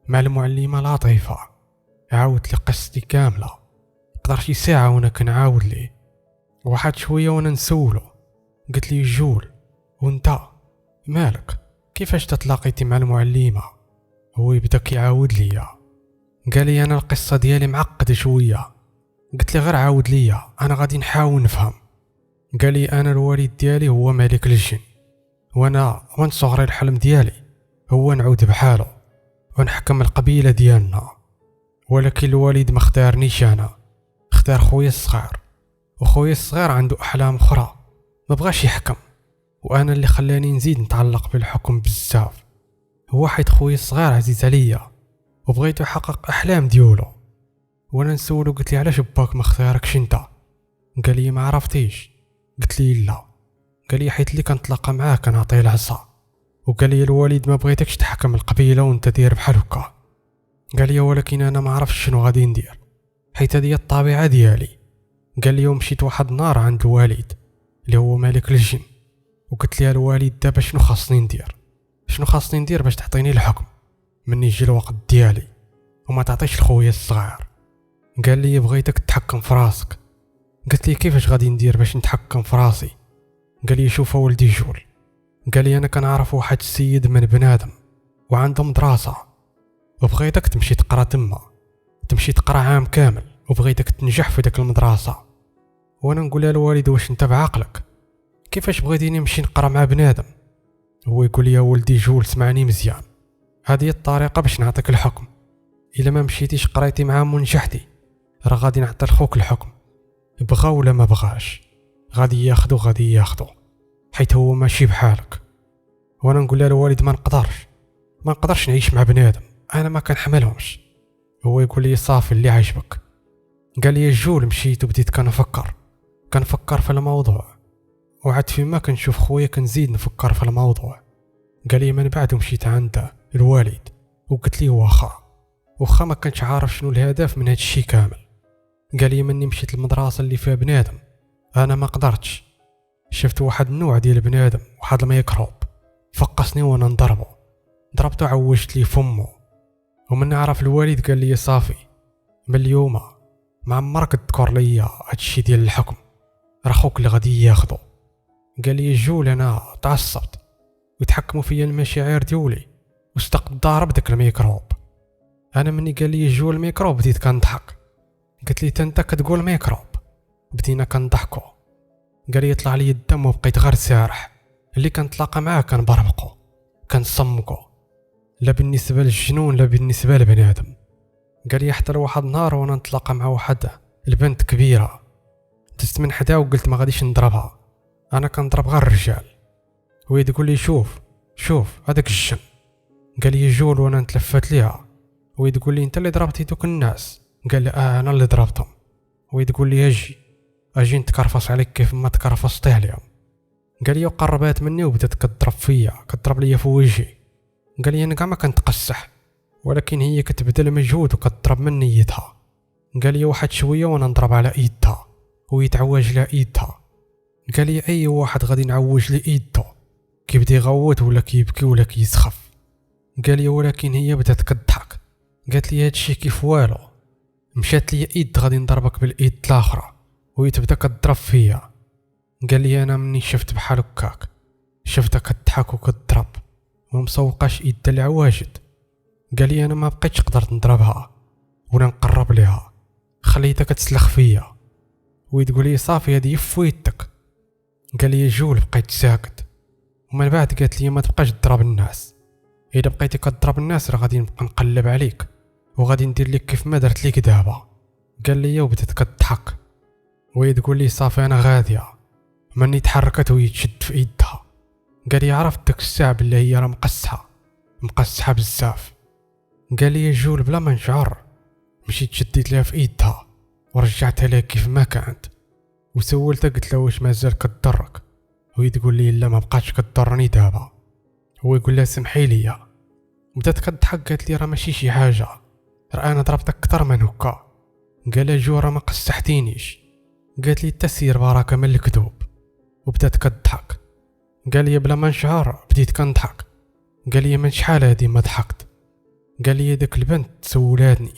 مع المعلمه لطيفه. عاودت لي قصتي كامله، قدر شي ساعه وانا كنعاود ليه. واحد شويه وانا نسولو قلت لي جول وانت مالك كيفاش تتلاقيتي مع المعلمه؟ هو يبدا كيعاود ليا. قال لي انا القصه ديالي معقده شويه. قلت لي غير عاود ليا انا غادي نحاول نفهم. قال لي انا الوالد ديالي هو ملك الجن، وانا وان صغري الحلم ديالي هو نعود بحاله ونحكم القبيله ديالنا، ولكن الوالد ما اختارنيش، انا اختار خويا الصغير، وخويا الصغير عنده احلام اخرى ما بغاش يحكم، وانا اللي خلاني نزيد نتعلق بالحكم بزاف هو حيت خويا الصغير عزيز عليا وبغيتو يحقق احلام ديالو. وانا نسولو قلت لي علاش باك ما اختاركش انت؟ قال لي ما عرفتيش. قلت لي لا. قال لي حيت اللي كنتلاقى معاه كنعطيه العصا، وقال لي الوالد ما بغيتكش تحكم القبيله وانت داير بحال هكا. قال لي ولكن انا ما عرفتش شنو غادي ندير حيت هذه الطبيعه ديالي. قال لي ومشيت واحد النهار عند الوالد اللي هو ملك الجن وقلت لي الوالد دابا شنو خاصني ندير باش تعطيني الحكم من يجي الوقت ديالي وما تعطيش لخويا الصغير. قال لي بغيتك تتحكم في راسك. قلت لي كيفاش غادي ندير باش نتحكم في راسي؟ قال لي شوف ولدي جول، قال لي انا كنعرف واحد السيد من بنادم وعندهم دراسه وبغيتك تمشي تقرا تما، تمشي تقرا عام كامل وبغيتك تنجح في داك المدرسة. وانا نقول له الوالد واش انت بعقلك؟ كيفاش بغيتيني نمشي نقرا مع بنادم؟ هو يقول لي يا ولدي جول سمعني مزيان، هذه هي الطريقة باش نعطيك الحكم. الا ما مشيتيش قريتي معاهم ونجحتي راه غادي نعطي لخوك الحكم، بغا ولا ما بغاش غادي ياخدو حيت هو ماشي بحالك. وانا نقول له الوالد ما نقدرش نعيش مع بنادم، انا ما كنحملهمش. هو يقول لي صافي اللي عجبك. قال لي جول مشيت وبديت كنفكر في الموضوع، وعاد فيما كنشوف خويا كنزيد نفكر في الموضوع. قال لي من بعد مشيت عند الوالد وقلت لي واخا ما كنتش عارف شنو الهدف من هاد الشيء كامل. قال لي مني مشيت المدرسه اللي فيها بنادم انا ما قدرتش، شفت واحد النوع ديال بنادم واحد الميكروب فقصني وانا ضربته عوجت لي فمه. ومن عرف الوالد قال لي صافي من اليوم ما عمرك تذكر ليا هادشي ديال الحكم، راه خوك اللي غادي ياخدو. قال لي جول انا تعصبت ويتحكموا فيا المشاعر ديولي واستقد ضارب داك الميكروب. انا مني قال لي جول الميكروب بديت كنضحك، قلت لي انت كتقول ميكروب؟ بدينا كنضحكوا. قال لي يطلع لي الدم وبقيت غير سارح، اللي كنتلاقى معاه كنبربقو كنصمكو، لا بالنسبه للجنون لا بالنسبه لبنادم. قال لي حتى لواحد النهار وانا نتلاقى مع واحد البنت كبيره دزت من حدا وقلت ما غاديش نضربها، انا كنضرب غير الرجال. هو تقول لي شوف هذاك الجن. قال لي جول وانا نتلفت ليها، هو تقول لي انت اللي ضربتي دوك الناس؟ قال لي انا اللي ضربتهم. هو تقول لي اجي نتكرفص عليك كيف ما تكرفصت عليهم. قال لي وقربات مني وبدات كتضرب ليا في وجهي. قال لي انا كاع ما كنتقسح، ولكن هي كتبذل مجهود وكتضرب من نيتها. قال لي واحد شويه وانا نضرب على ايدها ويتعوج لها ايدها. قال لي اي واحد غادي نعوج لي ايدو كيبدا يغوت ولا كيبكي ولا كيسخف. قال لي ولكن هي بدات كتضحك، قالت لي هادشي كيف والو، مشات لي ايد غادي نضربك بالايد الاخرى ويتبدا كتضرب فيا. قال لي انا مني شفت بحال هكاك شفتها كتضحك وكتضرب ومسوقاش ايدها اللي عواجد. قال لي انا ما بقيتش قدرت نضربها ولا نقرب ليها، خليتها كتسلخ فيا وتقول لي صافي هذه فويتك. قال لي جول بقيت ساكت، ومن بعد قالت لي ما تبقاش تضرب الناس، اذا بقيتي كتضرب الناس راه غادي نبقى نقلب عليك وغادي ندير لك كيف ما درت لك دابا. قال لي وبدات كتضحك وهي تقول لي صافي انا غاديه. مني تحركت وهي تشد في ايدها. قال لي عرفت داك الساعه بلي هي راه مقسحه بزاف. قال لي جول بلا ما نشعر مشيت شديت لها في ايدها ورجعتها لها كيف ما كانت، وسولتها قلت لها واش مازال كتضرك؟ وهي تقول لي لا ما بقاتش كتضرني دابا. هو يقول لها سمحي لي. بدات كتضحك قالت لي راه ماشي شي حاجه، راه انا ضربتك اكثر من هكا. قال لها جو راه ما قسحتينيش. قالت لي تسير بركه من الكذوب، وبدات كتضحك. قال لي بلا ما نشعر بديت كنضحك. قال لي من شحال هادي ما ضحكت. قال لي داك البنت سولاتني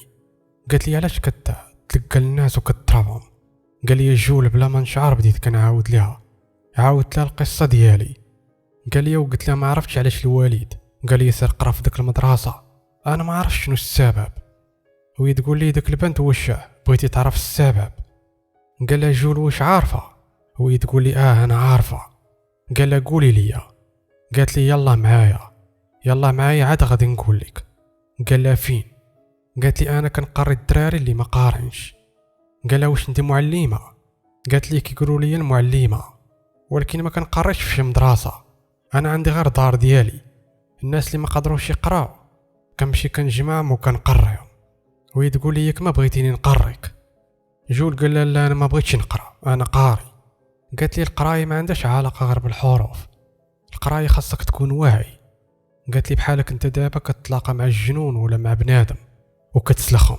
قالت لي علاش كتلقى الناس وكتضربهم. قال لي جول بلا ما نشعر بديت كنعاود لها، عاودت لها القصه ديالي. قال لي وقلت لها ما عرفتش علاش الوالد قال لي سير قرا في ديك المدرسه، انا ما عرفتش شنو السبب. وهي تقول لي داك البنت واش بغيتي تعرف السبب؟ قال لها جول واش عارفه؟ وهي تقول لي انا عارفه. قال لها قولي لي. قالت لي يلا معايا عاد غادي نقول لك. قال لها فين؟ قالت لي انا كنقري الدراري اللي ما قارنش. قال لها واش انت معلمه؟ قالت لي كيقولوا لي المعلمه، ولكن ما كنقريش في شي مدرسه، انا عندي غير دار ديالي، الناس اللي ما قدروش يقراو كنمشي كنجمعهم وكنقريهم. وهي تقول لي ياك ما بغيتيني نقريك. جول قال لها لا انا ما بغيتش نقرا انا قاري. قالت لي القرايه ما عندهاش علاقه غير بالحروف، القرايه خاصك تكون واعي. قالت لي بحالك انت دابا كتلاقى مع الجنون ولا مع بنادم وكتسلخهم.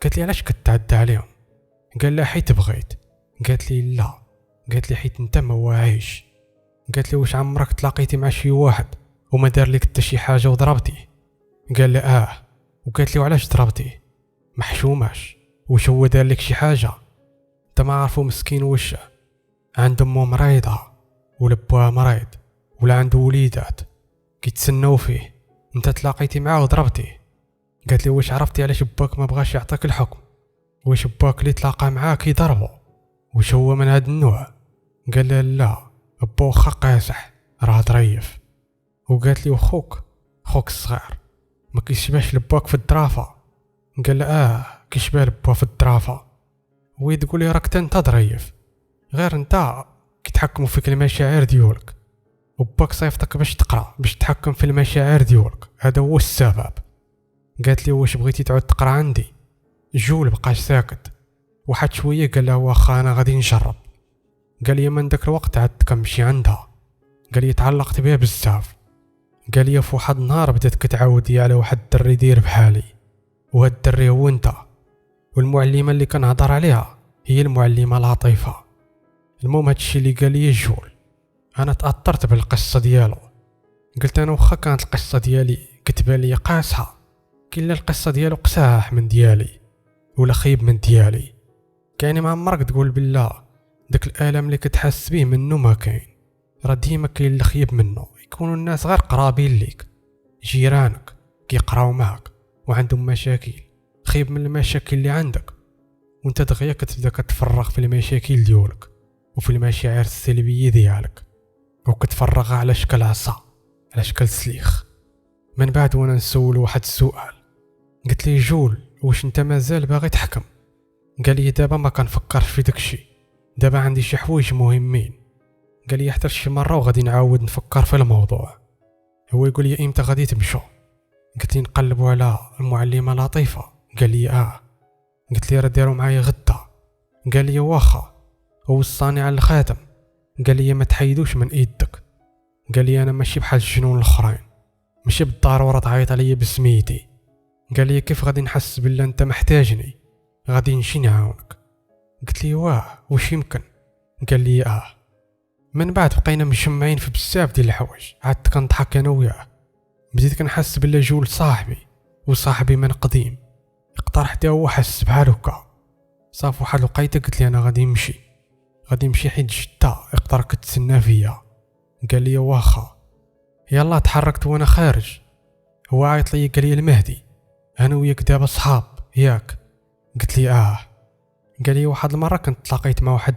قالت لي علاش كتعدى عليهم؟ قال لها حيت بغيت. قالت لي لا. قالت لي حيت انت ما واعيش. قالت لي واش عمرك تلاقيتي مع شي واحد وما دار لك حتى شي حاجه وضربتيه؟ قال لي وقالت لي وعلاش ضربتيه؟ محشوماش واش هو دار لك شي حاجه؟ انت ما عارفو مسكين واش عنده امه مريضه ولا باها مريض ولا عنده وليدات كيتسناو فيه، انت تلاقيتي معاه وضربتيه. قالت لي واش عرفتي علاش باك ما بغاش يعطيك الحكم؟ واش باك اللي تلاقى معاك يضربو؟ واش هو من هاد النوع؟ قال لها لا با واخا قاصح راه ظريف. وقالت لي وخوك الصغير ما كيشبهش لباك في الظرافه؟ قال لها كيشبه لبا في الظرافه. وهي تقول لي راك انت ظريف، غير انت كيتحكموا فيك المشاعر ديالك، وباك صيفطك باش تقرا باش تحكم في المشاعر ديالك، هذا هو السبب. قالت لي واش بغيتي تعود تقرا عندي؟ جول بقاش ساكت. واحد شويه قال له واخا انا غادي نجرب. قال لي من داك الوقت عاد كنمشي عندها. قال لي تعلقت بها بزاف. قال لي في واحد النهار بدات كتعاود لي على واحد الدري داير بحالي، وهاد الدري هو انت. والمعلمه اللي كنهضر عليها هي المعلمه لطيفه. المهم هادشي اللي قال لي جول. انا تاثرت بالقصه ديالو. قلت انا واخا كانت القصه ديالي كتبان لي قاصحه، كاين القصه ديالو قساح من ديالي ولا خيب من ديالي. كاين ما عمرك تقول بالله داك الالم اللي كتحس به منه ما كاين، راه ديما كاين اللي خيب منه. يكونوا الناس غير قرابين ليك، جيرانك كيقراو معك وعندهم مشاكل، خيب من المشاكل اللي عندك، وانت دغيا كتبدا كتفرغ في المشاكل ديالك وفي المشاعر السلبيه ديالك، وكتفرغها على شكل عصا، على شكل سليخ. من بعد وانا نسول واحد السؤال، قلت لي جول واش انت مازال باغي تحكم؟ قال لي دابا ما كنفكرش في داكشي، دابا عندي شي حوايج مهمين. قال لي حتى شي مره وغادي نعاود نفكر في الموضوع. هو يقول لي امتى غادي تمشوا؟ قلت لي نقلبوا على المعلمه لطيفه. قال لي قلت لي راه داروا معايا غدا. قال لي واخا. وصاني على الخاتم. قال لي ما تحيدوش من ايدك. قال لي انا ماشي بحال الجنون الاخرين، ماشي بالضروره تعيط عليا بسميتي. قال لي كيف غادي نحس بلا انت محتاجني؟ غادي نمشي نعاونك. قلت لي واش يمكن؟ قال لي من بعد بقينا مجمعين في بزاف ديال الحوايج، عاد كنضحك انا وياه. بديت كنحس بلا جول صاحبي وصاحبي من قديم. اقترح حتى هو حس بحال هكا. صافي واحد الوقيته قلت لي انا غادي نمشي حيت جده يقدر كتسنى فيا. قال لي واخا. يلا تحركت وانا خارج. هو عيط لي قال لي المهدي انا وياك دابا صحاب ياك؟ قلت لي قال لي واحد المره كنت تلاقيت مع واحد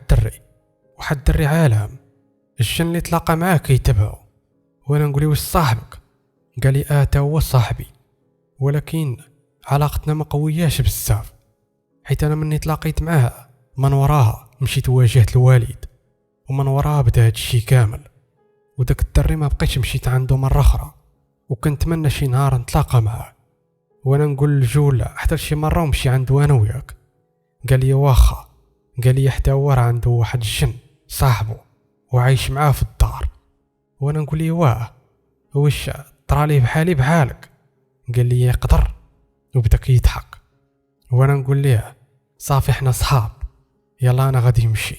الدري عالم، الجن اللي تلاقى معاه كيتبعو. وانا نقول له واش صاحبك؟ قال لي تا هو صاحبي، ولكن علاقتنا ما قوياش بزاف، حيت انا مني تلاقيت معاه من وراها مشيت واجهت الوالد، ومن وراها بدا هادشي كامل. وداك الدري ما بقيتش مشيت عنده مره اخرى، وكنتمنى شي نهار نتلاقى معاه. وانا نقول لجول حتى شي مره ونمشي عنده انا وياك. قال لي واخا. قال لي حتى هو راه عنده واحد الجن صاحبه وعايش معاه في الدار. وانا نقول لي واش طرالي بحالك؟ قال لي يقدر، وبدا كيضحك. وانا نقول ليه صافي حنا صحاب، يلا انا غادي نمشي.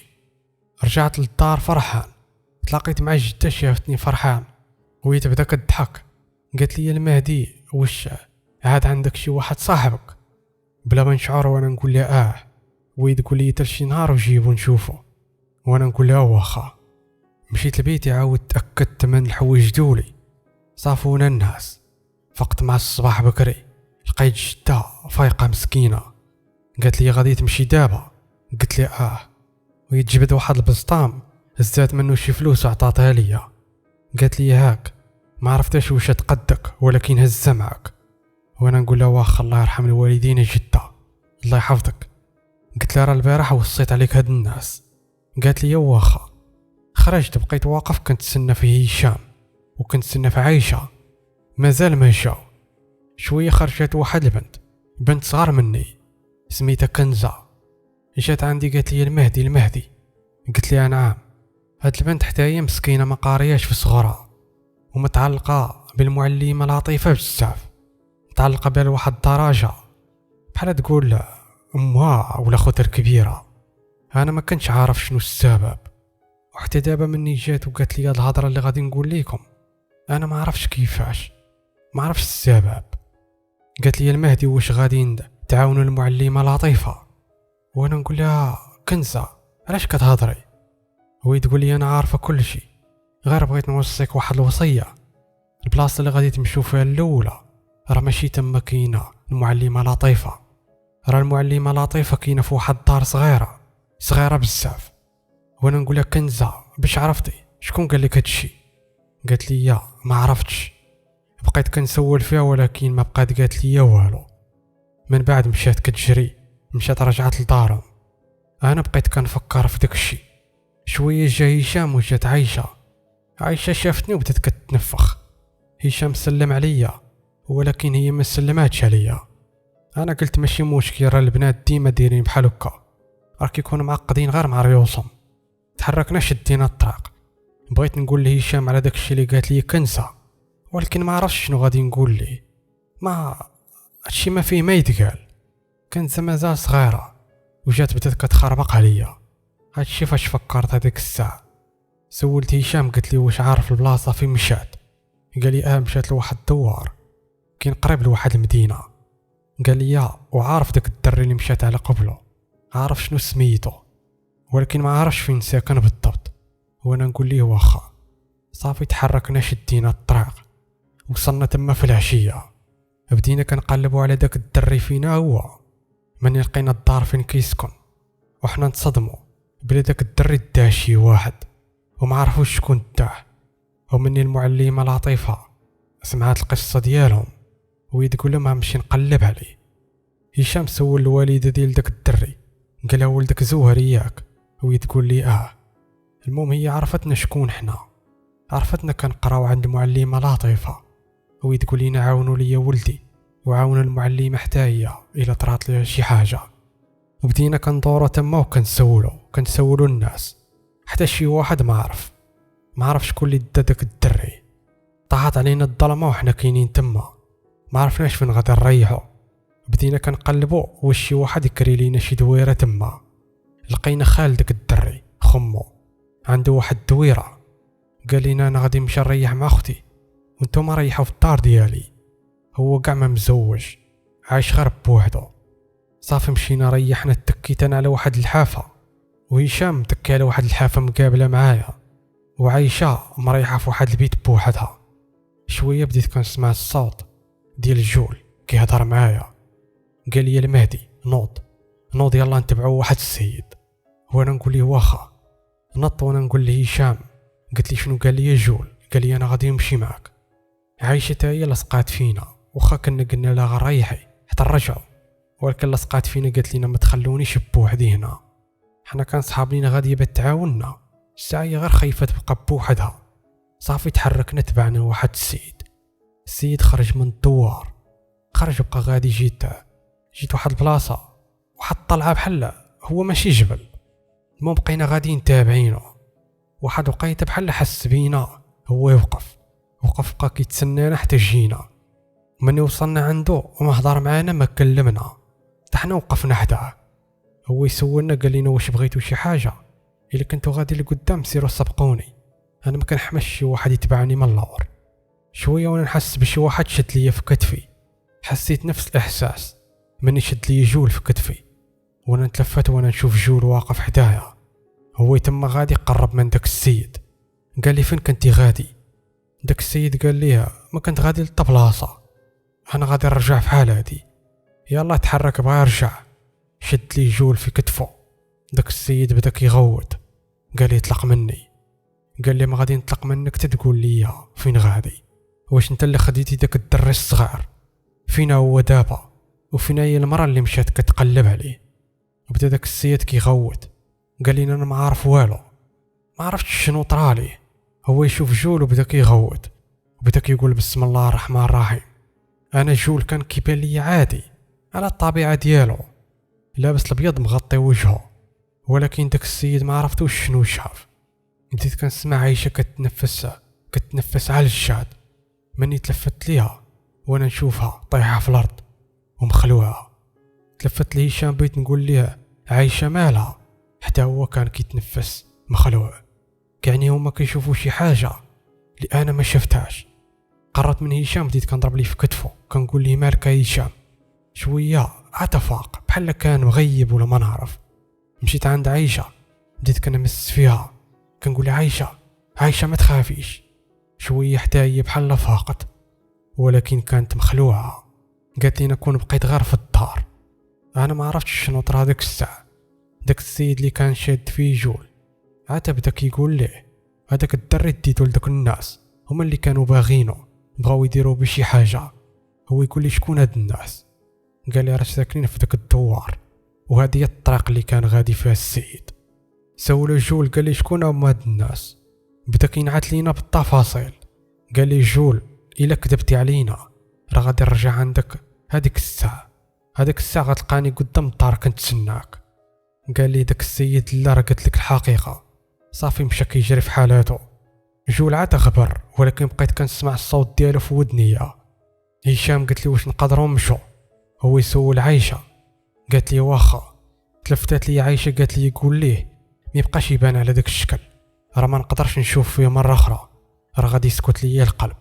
رجعت للدار فرحان، تلاقيت مع جده شافتني فرحان وهي تبدا كتضحك. قالت لي المهدي واش عاد عندك شي واحد صاحبك؟ بلا ما نشعر وانا نقول لها وهي تقول لي حتى شي نهار وجيبو نشوفو. وانا نقول لها واخا. مشيت لبيتي عاود تاكدت من الحوايج دولي. صافونا الناس، فقت مع الصباح بكري لقيت جده فايقه مسكينه. قالت لي غادي تمشي دابا؟ قلت لي وهي تجبد واحد البسطام هزات منه شي فلوس وعطاتها ليا. قالت لي هاك، ما عرفتش واش تقدك ولكن هزها معك. وانا نقول لها واخا الله يرحم الوالدين جده الله يحفظك. قلت لها راه البارح وصيت عليك هاد الناس. قالت لي واخا. خرجت بقيت واقف كنتسنى في هشام وكنتسنى في عايشه، مازال ما جاو. شويه خرجت واحد بنت صغار مني سميتها كنزه، جات عندي قالت لي المهدي. قلت لها نعم. هاد البنت حتى هي مسكينه ما قارياش في صغرها ومتعلقه بالمعلمه لطيفه بزاف، متعلقه بها لواحد الدرجه بحال تقول امها ولا خوتها الكبيره. انا ما كنتش عارف شنو السبب، وحتى دابا مني جات وقالت لي هاد الهضره اللي غادي نقول لكم انا ما عرفتش كيفاش، ما عرفتش السبب. قالت لي المهدي واش غادي تعاونوا المعلمه لطيفه؟ وانا نقول لها كنزه علاش كتهضري؟ وهي تقول لي انا عارفه كل شيء، غير بغيت نوصيك واحد الوصيه. البلاصه اللي غادي تمشيو فيها الاولى راه ماشي تما كاينه المعلمه لطيفه، راه المعلمه لطيفه كاينه في واحد الدار صغيره بزاف. وانا نقول لها كنزه باش عرفتي شكون قال لك هادشي؟ قالت لي ما عرفتش. بقيت كنسول فيها ولكن ما بقات قالت لي والو. من بعد مشات كتجري، مشات رجعت لدارهم. انا بقيت كنفكر في داكشي. شويه جا هشام وجات عايشه شافتني وبدات كتنفخ. هشام سلم عليا ولكن هي ما سلماتش عليا. انا قلت ماشي مشكل، راه البنات ديما دايرين بحال هكا، راه كيكونوا معقدين غير مع ريوسهم. تحركنا شدينا الطريق. بغيت نقول لهشام على داكشي اللي قالت لي كنزه ولكن ما عرفتش شنو غادي نقول ليه. ما هادشي ما فيه ما يتقال. كنزه مازال صغيره وجات بدات كتخربق عليا. هادشي فاش فكرت هذيك الساعه. سولت هشام قلت لي واش عارف البلاصه فين مشات؟ قال لي مشات لواحد الدوار كاين قريب لواحد المدينه. قال لي وعارف داك الدري اللي مشات على قبله، عارف شنو سميتو ولكن ما عارفش فين ساكن بالضبط. وانا نقول ليه واخا. صافي تحركنا شدينا الطريق وصلنا تما في العشيه. بدينا كنقلبوا على داك الدري فينا هو. من لقينا الدار فين كيسكن وحنا نتصدموا بلا داك الدري داه شي واحد وما عرفوش شكون داه. ومني المعلمه لطيفه سمعات القصه ديالهم وهي تقول لهم غنمشي نقلب عليه. هشام سول الوالده ديال داك الدري قال لها ولدك زوهر ياك؟ وهي تقول لي المهم هي عرفتنا شكون حنا، عرفتنا كنقراو عند المعلمه لطيفه وهي تقول لنا عاونوا لي ولدي وعاونوا المعلمه حتى هي الا طرات ليها شي حاجه. وبدينا كندورو تما وكنسولو الناس حتى شي واحد ما عرف شكون اللي دا داك الدري. طاحت علينا الظلمه وحنا كاينين تما ما عرفناش فين غادي نريحو. بدينا كنقلبوا واش شي واحد يكري لينا شي دويره تما. لقينا خال داك الدري خمو عنده واحد الدويره. قال لنا انا غادي نمشي نريح مع اختي وانتم ريحوا في الدار ديالي. هو كاع ما مزوج، عايش غير بوحدو. صافي مشينا ريحنا. تكيت انا على واحد الحافه وهشام تكي على واحد الحافه مقابله معايا وعايشه مريحه في واحد البيت بوحدها. شويه بديت كنسمع الصوت ديال جول كيهضر معايا. قال لي المهدي نوض يلا نتبعوا واحد السيد. وانا نقول ليه واخا. نط وانا نقول له هشام. قلت لي شنو؟ قال لي جول. قال لي انا غادي نمشي معك. عايشه هي لصقات فينا واخا كنا قلنا لها غريحي حتى نرجعوا ولكن لصقات فينا قالت لنا ما تخلونيش بوحدي هنا. حنا كان صحاب لينا غادي تعاوننا. الساعه غير خايفه تبقى بوحدها. صافي تحركنا تبعنا واحد السيد خرج من الدوار. خرج بقى غادي. جيت واحد البلاصه واحد طلعه بحال هو ماشي جبل. المهم بقينا غاديين تابعينه. واحد وقيته بحال حس بينا هو وقف بقى كيتسنانا حتى جينا. من وصلنا عنده وما هضر معانا ما كلمنا حتى حنا وقفنا حداه. هو يسولنا قال لنا واش بغيتو شي حاجه؟ الا كنتو غادي لقدام سيروا سبقوني. انا ما كنحمش شي واحد يتبعني من اللور. شويه وانا نحس بشي واحد شد ليا في كتفي. حسيت نفس الاحساس من شد لي جول في كتفي. وانا نتلفت وانا نشوف جول واقف حدايا. هو تما غادي قرب من داك السيد. قال لي فين كنتي غادي؟ داك السيد قال لي ما كنت غادي للطبلاصه، انا غادي نرجع في حال هادي. يلا تحرك بغا يرجع. شد لي جول في كتفه. داك السيد بدا كيغوت. قال لي اطلق مني. قال لي ما غادي نطلق منك تقول لي فين غادي. واش انت اللي خديتي داك الدري الصغير؟ فينا هو دابا وفينا هي المراه اللي مشات كتقلب عليه؟ وبدا داك السيد كيغوت. قال لي انا ما عارف والو، ما عرفتش شنو طرالي. هو يشوف جول وبدا كيغوت وبدا كيقول بسم الله الرحمن الرحيم. انا جول كان كيبان لي عادي على الطبيعه ديالو، لابس الابيض مغطي وجهه، ولكن داك السيد ما عرفتوش شنو شاف. بديت كنسمع عايشه كتنفس على الجاد. مني تلفت ليها وانا نشوفها طايحه في الارض ومخلوعه. تلفت لي هشام بغيت نقول ليه عايشه مالها، حتى هو كان كيتنفس مخلوع. كعني هما كيشوفوا شي حاجه اللي انا ما شفتهاش. قررت من هشام بديت كنضرب ليه في كتفه كنقول ليه مالك يا هشام. شويه عتفاق بحال كان مغيب ولا ما نعرف. مشيت عند عايشه بديت كنمس فيها كنقول عايشه ما تخافيش. شويه حتى هي بحال فاقت ولكن كانت مخلوعه. قالت لي نكون بقيت غير في الدار انا ما عرفتش شنو طرا ديك الساعه. داك السيد اللي كان شاد فيه جول عاد بدا كيقول ليه هذاك الدري ديتو لدوك الناس هما اللي كانوا باغينو، بغاو يديروا بشي حاجه. هو يقول لي شكون هاد الناس؟ قال لي راه ساكنين في داك الدوار وهذه هي الطريق اللي كان غادي فيها السيد. سولو جول قال لي شكون هما هاد الناس؟ بدا كينعت لينا بالتفاصيل. قال لي جول الا كذبتي علينا راه غادي نرجع عندك هذيك الساعه، هذيك الساعه غتلقاني قدام الدار كنتسناك. قال لي داك السيد لا راه قلت لك الحقيقه، صافي مشى كيجري في حالاته. جول عاد غبر ولكن بقيت كنسمع الصوت ديالو في ودنيا. هشام قلت لي واش نقدروا نمشوا؟ هو يسول عايشه، قالت لي واخا. تلفتات لي عايشه قالت لي يقول ليه ما يبقاش يبان على داك الشكل، راه ما نقدرش نشوف فيه مره اخرى، راه غادي يسكت لي القلب.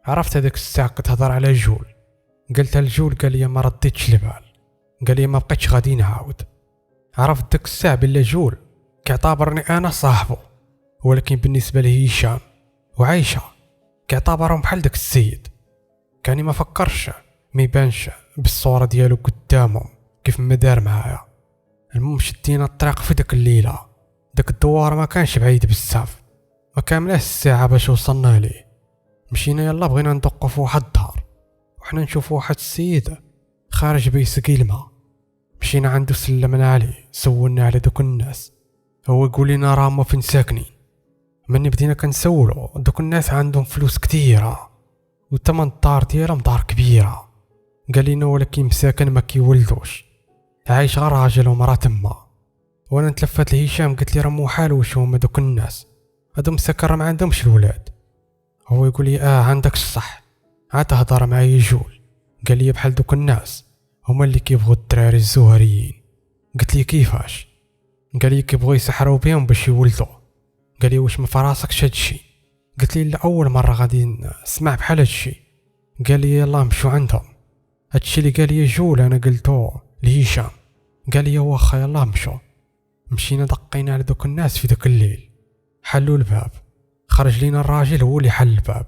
عرفت هذاك الساعه كتهضر على جول. قلتها لجول قال لي ما رديتش البال، قال لي ما بقيتش غادي نعاود. عرفت داك الساعه بلا جول كيعتبرني انا صاحبه، ولكن بالنسبه له هشام وعايشه كيعتبرهم بحال داك السيد. كاني ما فكرش ما يبانش بالصوره ديالو قدامهم كيف ما دار معايا. المهم شدينا الطريق في داك الليله. داك الدوار ما كانش بعيد بزاف، ما كاملاش الساعه باش وصلنا ليه. مشينا يلا بغينا ندقوا في واحد الدار وحنا نشوفوا واحد السيد خارج بيسقي الماء. مشينا عنده سلمنا عليه سولنا على دوك الناس. هو يقول لنا راه هما فين ساكنين. مني بدينا كنسولو دوك الناس عندهم فلوس كثيره وثمن الدار ديالهم دار كبيره. قال لنا ولكن مساكن ما كيولدوش، عايش غير راجل ومراه تما. وانا نتلفت لهشام قلت لي راه مو حال واش هما دوك الناس هادو مساكن راه ما عندهمش الولاد. هو يقول لي عندك الصح. عاد هضر معايا جول قال لي بحال دوك الناس هما اللي كيبغوا الدراري الزهريين. قلت لي كيفاش؟ قال لي كيبغوا يسحروا بهم باش يولدوا. قال لي واش ما فراسكش هادشي؟ قلت لي لا اول مره غادي نسمع بحال هادشي. قال لي يلا نمشيو عندهم. هادشي اللي قال لي جول انا قلتو لهشام. قال لي واخا يلا نمشيو. مشينا دقينا على دوك الناس في داك الليل، حلوا الباب، خرج لينا الراجل هو اللي حل الباب.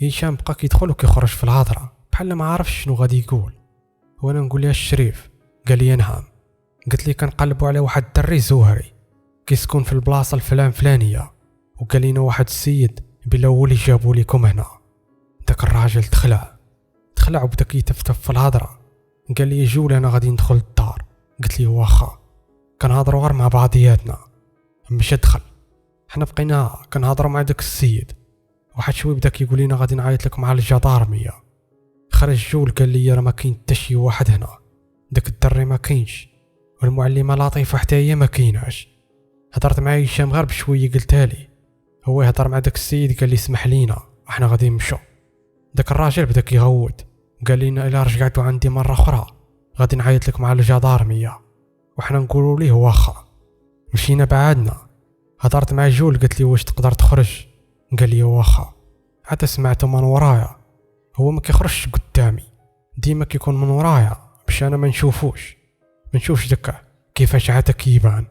هشام بقى كيدخل وكيخرج في الهضره بحال ما عارفش شنو غادي يقول. وانا نقول لها الشريف؟ قال لي نعم. قلت لي كنقلبوا على واحد الدري زهري كيسكن في البلاصه الفلانيه، وقال لنا واحد السيد بلا هو اللي جابوا لكم هنا. داك الراجل دخلع وبدا كيتفتف في الهضره. قال لي جول انا غادي ندخل الدار. قلت لي واخا. كنهضروا غير مع بعضياتنا. مشى دخل، حنا بقينا كنهضروا مع داك السيد. واحد شوي بدا كيقول لنا غادي نعيط لكم على الجدارميه. خرج جول قال لي راه ما كاين حتى شي واحد هنا، داك الدري ما كاينش، والمعلمه لطيفه حتى هي ما كايناش. هضرت مع هشام غير بشويه قلتها لي. هو يهضر مع داك السيد قال لي اسمح لينا احنا غادي نمشوا. داك الراجل بدا كيغوت قال لنا الا رجعتوا عندي مره اخرى غادي نعيط لكم على الجدارميه. وحنا نقولوا ليه واخا. مشينا بعادنا. هضرت مع جول قلت لي واش تقدر تخرج؟ قال لي واخا. حتى سمعته من ورايا، هو ما كيخرجش قدامي، ديما كيكون من ورايا باش انا ما نشوفوش داك كيفاش عاد كيبان،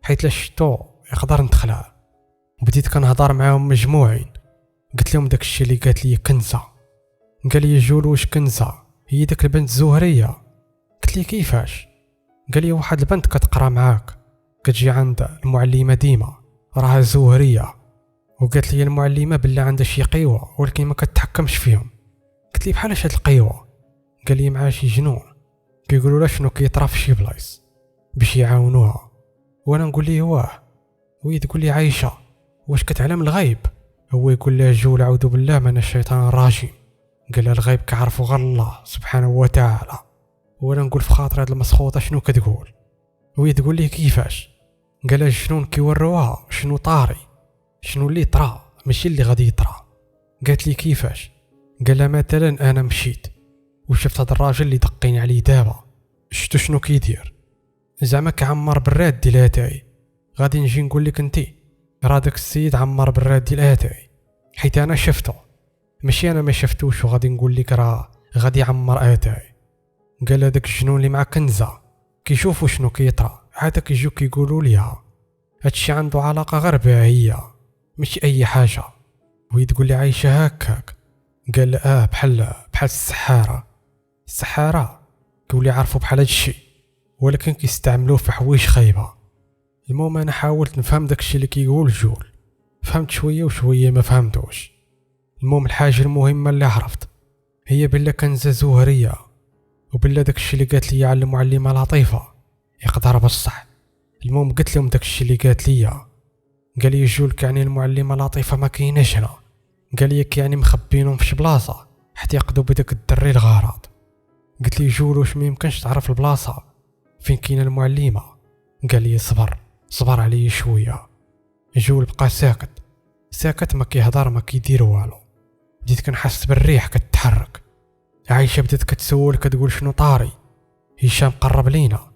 حيت لا شفتو يقدر ندخلها. بديت كنهضر معاهم مجموعين، قلت لهم داك الشيء اللي قالت لي كنزه. قال لي جول واش كنزه هي داك البنت الزهريه؟ قلت لي كيفاش؟ قال لي واحد البنت كتقرا معاك كتجي عند المعلمه ديما راها زهريه، وقالت لي المعلمه بلا عندها شي قيوه ولكن ما كتحكمش فيهم. قلت لي بحالاش هاد القيوه؟ قال لي مع شي جنون كيقولوا لا شنو كيطرا في شي بلايص باش يعاونوها. وانا نقول ليه واه. وهي تقول لي عايشه واش كتعلم الغيب؟ هو يقول لها جول اعوذ بالله من الشيطان الرجيم. قال لها الغيب كيعرفو غير الله سبحانه وتعالى. وانا نقول في خاطر هاد المسخوطه شنو كتقول؟ وهي تقول لي كيفاش؟ قال لها الجنون كيوروها شنو طاري، شنو اللي طرا ماشي اللي غادي يطرا. قالت لي كيفاش؟ قال لها مثلا انا مشيت وشفت هاد الراجل اللي دقيني عليه دابا، شفتو شنو كيدير؟ زعما كعمر براد ديال اتاي. غادي نجي نقول لك انتي راه داك السيد عمر براد ديال اتاي حيت انا شفتو، ماشي انا ما شفتوش وغادي نقول لك راه غادي يعمر اتاي. قال هذاك الجنون اللي مع كنزه كيشوفوا شنو كيطرا عاد كيجيو كيقولوا ليها. هادشي عنده علاقه غير بها هي ماشي اي حاجه. وهي تقول لي عايشه هكاك. قال بحال السحاره. السحاره كيولي عارفوا بحال هادشي ولكن كيستعملوه في حوايج خايبه. المهم انا حاولت نفهم داكشي اللي كيقول جول، فهمت شويه وشويه ما فهمتوش. المهم الحاجه المهمه اللي عرفت هي بلا كنزه زهريه، وبلا داكشي اللي قالت لي على المعلمه لطيفه يقدر بصح. المهم قلت لهم داكشي اللي قالت لي. قال لي جول كعني المعلمه لطيفه ما كايناش هنا، قال لي كيعني مخبينهم في شي بلاصه حتى يقضوا بداك الدري الغرض. قلت لي جول واش ما يمكنش تعرف البلاصه فين كاينه المعلمه؟ قال لي صبر علي شويه. جول بقى ساكت ما كيهضر ما كيدير والو. بديت كنحس بالريح كتتحرك. عايشه بدات كتسول كتقول شنو طاري. هشام قرب لينا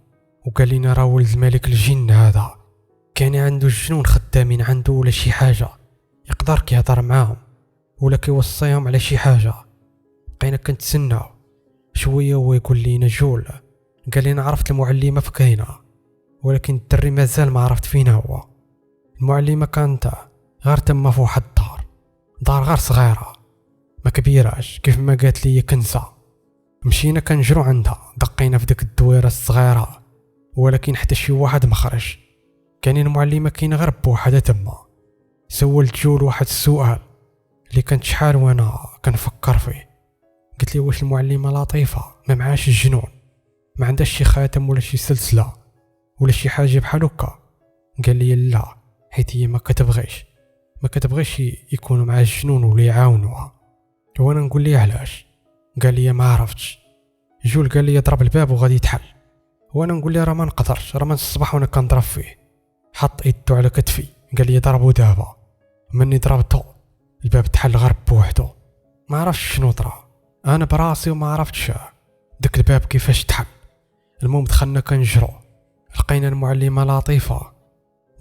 وقال لنا راه ولد الملك الجن هذا كان عنده الجنون خدامين عنده ولا شي حاجه، يقدر كيهضر معاهم ولا كيوصيهم على شي حاجه. بقينا كنتسناو شويه وهو يقول لينا جول قال لنا عرفت المعلمه فكاينه، ولكن الدري مازال ما عرفت فين هو. المعلمه كانت غير تما في واحد دار غير صغيره ما كبيراش كيف ما قالت لي كنسه. مشينا كنجرو عندها دقينا في ديك الدويره الصغيره، ولكن حتى شي واحد ما خرج. كان المعلمه كاينه غير بوحدها تما. سولت جول واحد السؤال اللي كانت شحال وانا كنفكر فيه. قلت لي واش المعلمه لطيفه ما معاش الجنون، ما عندهاش شي خاتم ولا شي سلسله ولا شي حاجه بحال هكا؟ قال لي لا، حيت هي ما كتبغيش يكونوا مع الجنون ولا يعاونوها. وانا نقول ليه علاش؟ قال لي ما عرفتش. جول قال لي ضرب الباب وغادي يتحل، وانا نقول ليه راه ما نقدرش، راه من الصباح وانا كنضرب فيه. حط يدو على كتفي قال لي ضربو دابا. مني ضربته الباب تحل غير بوحدو. ما عرفتش شنو طرا، انا براسي وما عرفتش داك الباب كيفاش تحل. المهم دخلنا كنجرو، لقينا المعلمه لطيفه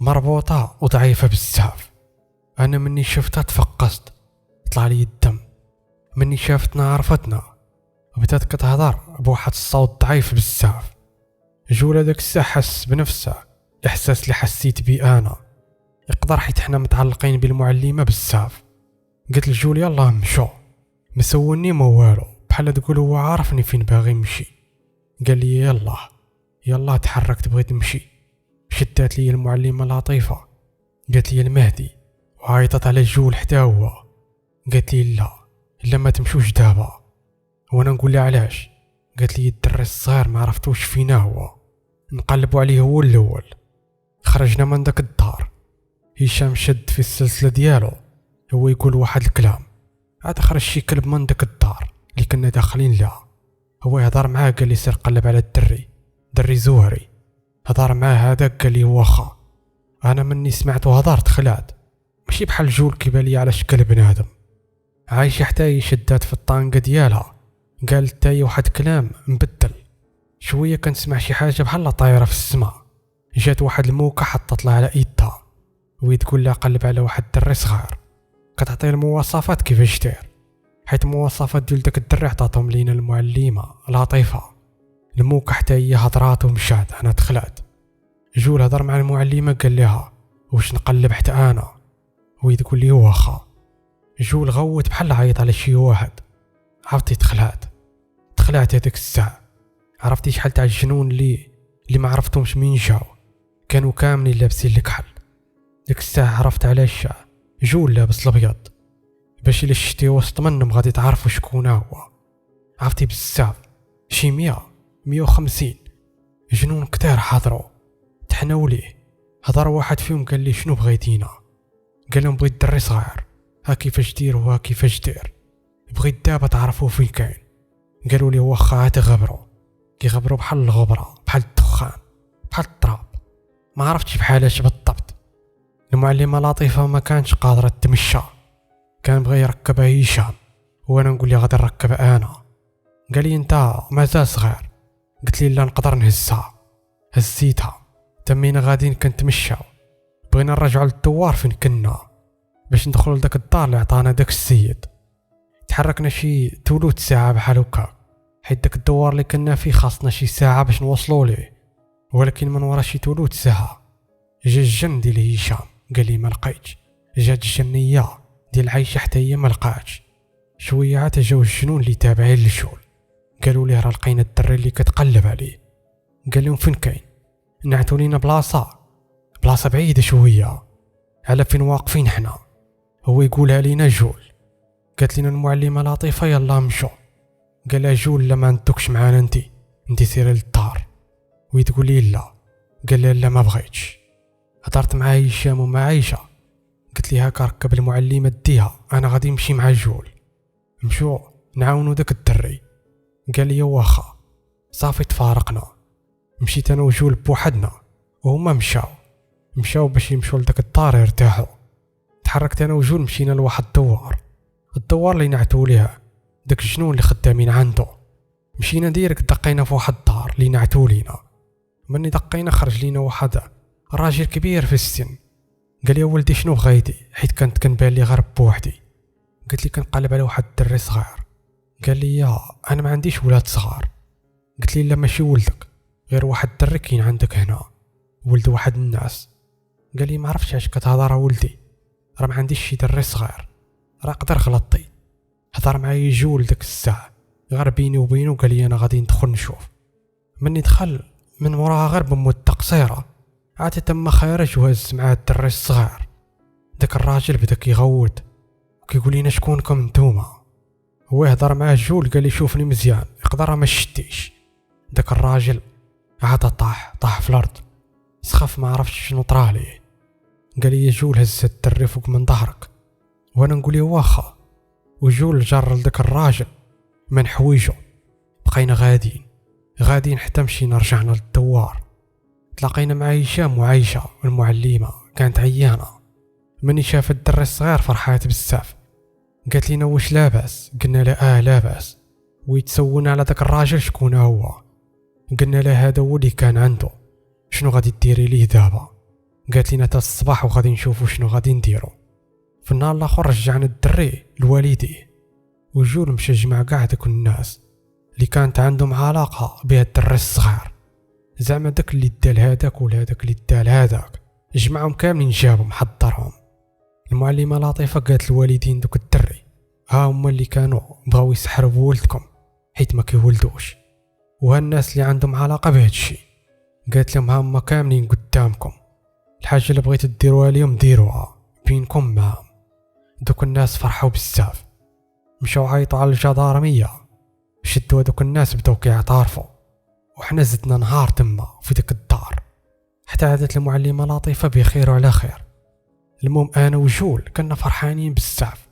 مربوطه وضعيفه بزاف. انا مني شفتها تفقست، طلع لي الدم. مني شافتنا عرفتنا وبدات كتهضر بواحد الصوت ضعيف بزاف. جول هذاك الساعه حس بنفسه الاحساس اللي حسيت بيه انا، يقدر حيت حنا متعلقين بالمعلمه بزاف. قلت لجول يلاه نمشو، ما سولني ما والو، بحال تقول هو عارفني فين باغي نمشي. قال لي يلا تحركت بغيت نمشي. شدات لي المعلمه لطيفه قالت لي المهدي، وعيطت على جول حتى هو. قالت لي لا ما تمشوش دابا. وانا نقول لها علاش؟ قالت لي الدري الصغير ما عرفتوش فينا هو، نقلبوا عليه هو الاول. خرجنا من داك الدار، هشام شد في السلسله ديالو هو يقول واحد الكلام. عاد خرج شي كلب من داك الدار اللي كنا داخلين لها، هو يهضر معاه قال لي سير قلب على دري زهري. هضر معاه هذاك قال لي واخا. انا مني سمعته هضرت خلعت، ماشي بحال جول كيبان لي على شكل بنادم. عايشه حتى هي شدات في الطانقه ديالها، قالت حتى هي واحد كلام مبدل. شويه كنسمع شي حاجه بحال طايره في السماء. جات واحد الموكه حطت لها على ايدها وهي تقول لها قلب على واحد الدري صغير، كتعطيه المواصفات كيفاش داير، حيت المواصفات ديال داك الدري عطاتهم لينا المعلمه لطيفه. الموكه حتى هي هضرات ومشات. انا دخلت. جول هضر مع المعلمه قال لها واش نقلب حتى انا، وهي تقول لي واخا. جول غوت بحال عيط على شي واحد. عرفتي دخلات هذيك الساعه. عرفتي شحال تاع الجنون اللي ما عرفتهمش من جاو، كانوا كاملين لابسين الكحل. ديك الساعه عرفت علاش جول لابس الابيض، باش الا شتي وسط منهم غادي تعرفوا شكون هو. عرفتي بزاف، شي 150 جنون كتار حضروا تحناو ليه. هضر واحد فيهم قال لي شنو بغيتينا؟ قال لهم بغيت دري صغير، ها كيفاش دير وها كيفاش دير، بغيت دابا تعرفوا فين كاين. قالوا لي واخا تغبروا، كيغبروا بحال الغبره بحال الدخان بحال التراب. ما عرفتش بحالاش بالضبط. المعلمه لطيفه ما كانتش قادره تمشى، كان بغى يركبها هشام وانا نقول لي غادي نركبها انا. قال لي انت مازال صغير. قلت لي لا نقدر نهزها. هزيتها تمينا غاديين كنتمشاو، بغينا نرجعوا للدوار فين كنا باش ندخلوا لداك الدار اللي عطانا داك السيد. تحركنا شي ثلث ساعه بحال هكا، حيت داك الدوار اللي كنا فيه خاصنا شي ساعه باش نوصلوا ليه. ولكن من ورا شي ثلث ساعه جا الجن ديال هشام قال لي ما لقيتش. جات الجنيه ديال عايشه حتى هي ما لقاتش. شويه عاد جاو الجنون اللي تابعين للجول، قالوا ليه راه لقينا الدري اللي كتقلب عليه. قال لهم فين كاين؟ نعتوا لينا بلاصه بعيده شويه على فين واقفين حنا. هو يقولها لينا جول. قالت لنا المعلمه لطيفه يلا مشوا. قال لها جول لا ما ندوكش معانا انت سيري للدار. وتقول لي لا. قال لها لا ما بغيتش. هضرت مع هشام ومع عائشه، قلت لي هاكا ركب المعلمه ديها انا غادي نمشي مع جول مشوا نعاونوا داك الدري. قال لي واخا. صافي تفارقنا، مشيت انا وجول بوحدنا وهما مشاو باش يمشوا لداك الدار يرتاحوا. تحركت انا وجول مشينا لواحد الدوار اللي نعتوا ليها داك الجنون اللي خدامين عنده. مشينا ديريكت دقينا في واحد الدار اللي نعتوا لينا. مني دقينا خرج لينا واحد راجل كبير في السن. قال لي ولدي شنو بغيتي؟ حيت كانت كنبان لي غير بوحدي. قلت لي كنقلب على واحد الدري صغير. قال لي يا انا ما عنديش ولاد صغار. قلت لي لا ماشي ولدك، غير واحد الدري كاين عندك هنا ولد واحد الناس. قال لي ما عرفتش علاش كتهضر ولدي، راه ما عنديش شي دري صغير، راه قدر غلطتي. هضر معايا جول داك الساعه غير بيني وبينه. قال لي انا غادي ندخل نشوف. مني دخل من موراها غير بمده قصيره عاد تما خارج وهز معاه الدري الصغير. داك الراجل بدا كيغوت وكيقول لنا شكونكم نتوما. هو يهضر معاه جول قال لي شوفني مزيان يقدر ما شتيش. داك الراجل عاد طاح في الارض سخف ما عرفتش شنو طرا ليه. قال لي جول هز الدري فوق من ظهرك. وانا نقول له واخا. وجول جر لداك الراجل من حويجه. بقينا غاديين حتى مشينا رجعنا للدوار. تلاقينا مع هشام وعايشه والمعلمه كانت عيانه. مني شاف الدري الصغير فرحات بزاف. قالت لنا واش لاباس؟ قلنا لها لاباس. ويتسولنا على داك الراجل شكون هو. قلنا له هذا هو اللي كان عنده، شنو غادي ديري ليه دابا؟ قالت لنا تا الصباح وغادي نشوفوا شنو غادي نديرو. في النهار الاخر رجعنا الدري لوالديه. وجول مشى جمع كاع داك الناس اللي كانت عندهم علاقه بهذا الدري الصغير، زعما داك اللي دال هذاك ولا هذاك اللي دال هذاك، جمعهم كاملين جابهم حضرهم. المعلمه لطيفه قالت الوالدين دوك الدري ها هما اللي كانوا بغاو يسحروا بولدكم حيت ما كيولدوش، وهالناس اللي عندهم علاقه بهذا الشيء قالت لهم ها هما كاملين قدامكم، الحاجه اللي بغيتو ديروها اليوم ديروها بينكم معهم. دوك الناس فرحوا بزاف، مشاو عيطوا على الجدارميه، شدوا دوك الناس بداو كيعترفوا، وحنا زدنا نهار تما في ديك الدار حتى عادت المعلمه لطيفه بخير وعلى خير. المهم انا وجول كنا فرحانين بزاف،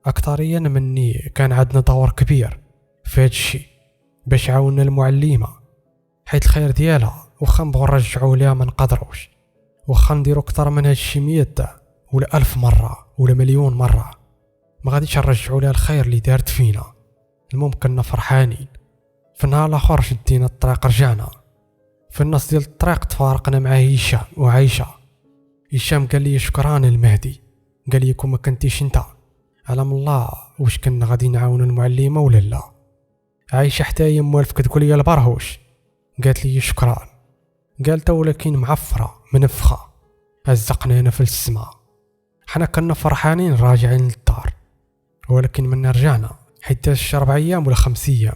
اكثريا مني كان عندنا دور كبير في هذا الشيء باش عاوننا المعلمه، حيت الخير ديالها واخا نبغوا نرجعوا ليها ما نقدروش، واخا نديروا اكثر من هذا الشيء 100 ولا 1000 مره ولا مليون مره ما غاديش نرجعوا لها الخير اللي دارت فينا. المهم كنا فرحانين. في النهار الاخر شدينا الطريق رجعنا. في النص ديال الطريق تفارقنا مع هشام وعايشه. هشام قال لي شكرا المهدي، قال لي كون ما كنتيش انت علم الله واش كنا غادي نعاونوا المعلمه ولا لا. عايشه حتى هي موالفك تقول لي البرهوش، قالت لي شكرا. قالت ولكن معفره منفخه هزقنا هنا في السماء. حنا كنا فرحانين راجعين للدار، ولكن من رجعنا حيت داز 4 أيام ولا 5 أيام،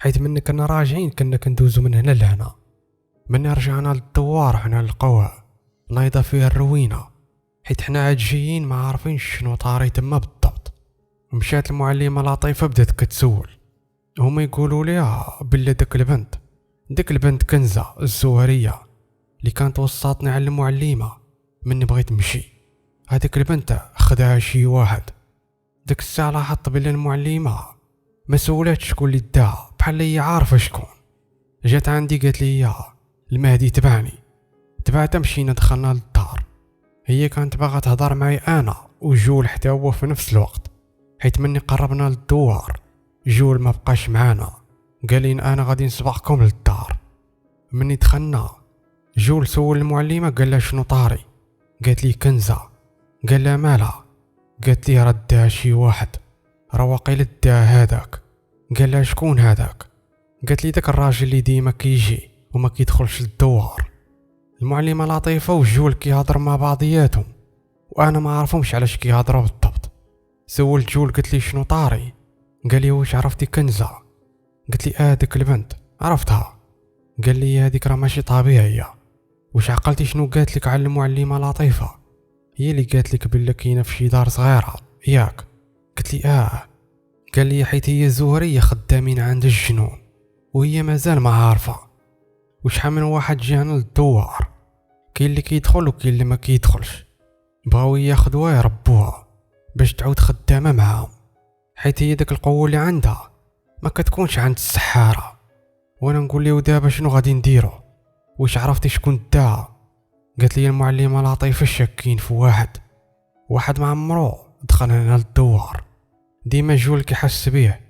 حيت من كنا راجعين كنا كندوزو من هنا لهنا. من رجعنا للدوار حنا لقوها نايضه فيها الروينه، حيت حنا عاد جايين ما عارفين شنو طاري تما بالضبط. مشات المعلمه لطيفه بدات كتسول، هما يقولوا ليها بلا داك البنت كنزه الزهريه اللي كانت وصاتني على المعلمه مني بغيت نمشي. هذيك البنت خداها شي واحد. ديك الساعه لاحظت بلي المعلمه ما سولاتش شكون اللي داها، بحال هي عارفه شكون. جات عندي قالت لي يا المهدي تبعتها مشينا دخلنا للدار. هي كانت باغا تهضر معي انا وجول حتى هو في نفس الوقت، حيت مني قربنا للدوار جول ما بقاش معانا، قال لي انا غادي نسبقكم للدار. مني دخلنا جول سول المعلمه قال لها شنو طاري، قالت لي كنزه. قال لها مالها؟ قالت لي ردها شي واحد، راه واقيلا داها هذاك. قال لها شكون هذاك؟ قالت لي داك الراجل اللي ديما كيجي وما كيدخلش للدوار. المعلمه لطيفه وجول كيهضر مع بعضياتهم وانا ما عارفهمش علاش كيهضروا بالضبط. سولت جول قلت لي شنو طاري؟ قال لي واش عرفتي كنزه؟ قلت لي ديك البنت عرفتها. قال لي هذيك راه ماشي طبيعيه. واش عقلتي شنو قالت لك على المعلمه لطيفه؟ هي اللي قالت لك بلا كاينه في شي دار صغيره ياك؟ قلت لي قال لي حيت هي زهريه خدامين عند الجنون وهي مازال ما عارفه. وشحال من واحد جانا للدوار، كاين اللي كيدخل وكاين اللي ما كيدخلش، بغاو ياخذوها يربوها باش تعود خدامه معاهم، حيت هي داك القوه اللي عندها ما كتكونش عند السحاره. وانا نقول له دابا شنو غادي نديرو؟ واش عرفتي شكون داها؟ قالت لي المعلمه لطيفه شاكين في واحد ما عمرو دخل هنا للدوار، ديما جول كيحس بيه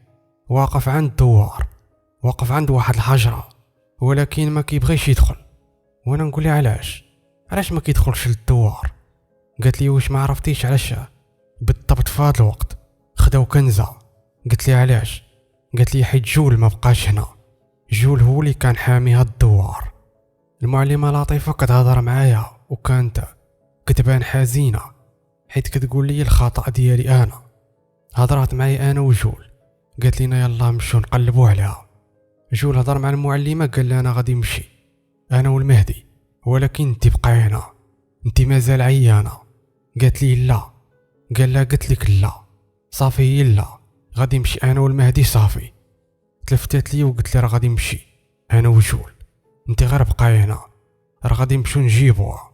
واقف عند الدوار، واقف عند واحد الحجره ولكن ما كيبغيش يدخل. وانا نقول لها علاش ما كيدخلش للدوار؟ قالت لي واش ما عرفتيش علاش بالضبط في هذا الوقت خداو كنزه؟ قلت لي علاش؟ قالت لي حيت جول ما بقاش هنا، جول هو اللي كان حامي هاد الدوار. المعلمه لطيفه كتهضر معايا وكانت كتبان حزينه حيت كتقول لي الخطا ديالي انا. هضرات معايا انا وجول، قالت لنا يلا نمشيو نقلبوا عليها. جول هضر مع المعلمه قال لي انا غادي نمشي انا والمهدي، ولكن انت بقاي هنا، انت مازال عيانه. قالت لي لا. قال لها قلت لك لا صافي، هي لا غادي نمشي انا والمهدي صافي. تلفتات لي وقلت لي راه غادي نمشي انا وجول، انت غير بقاي هنا راه غادي نمشيو نجيبوها.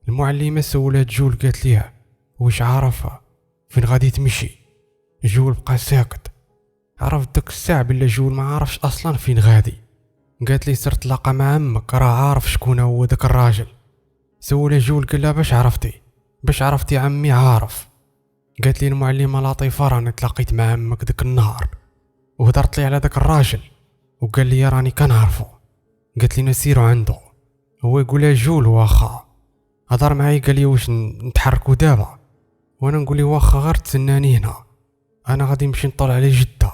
المعلمه سولات جول قالت ليها واش عارفه فين غادي تمشي؟ جول بقى ساكت. عرفت داك الساعه بلا جول ما عارفش اصلا فين غادي. قالت لي سير تلاقى مع عمك راه عارف شكون هو داك الراجل. سولها جول قال لها باش عرفتي عمي عارف؟ قالت لي المعلمه لطيفه راني تلاقيت مع عمك داك النهار وهضرت لي على داك الراجل وقال لي راني كنعرفو. قالت لي نسيرو عنده. هو يقول لها جول واخا. هضر معايا قال لي واش نتحركوا دابا؟ وانا نقول له واخا غير تسناني هنا، انا غادي نمشي نطلع على جده،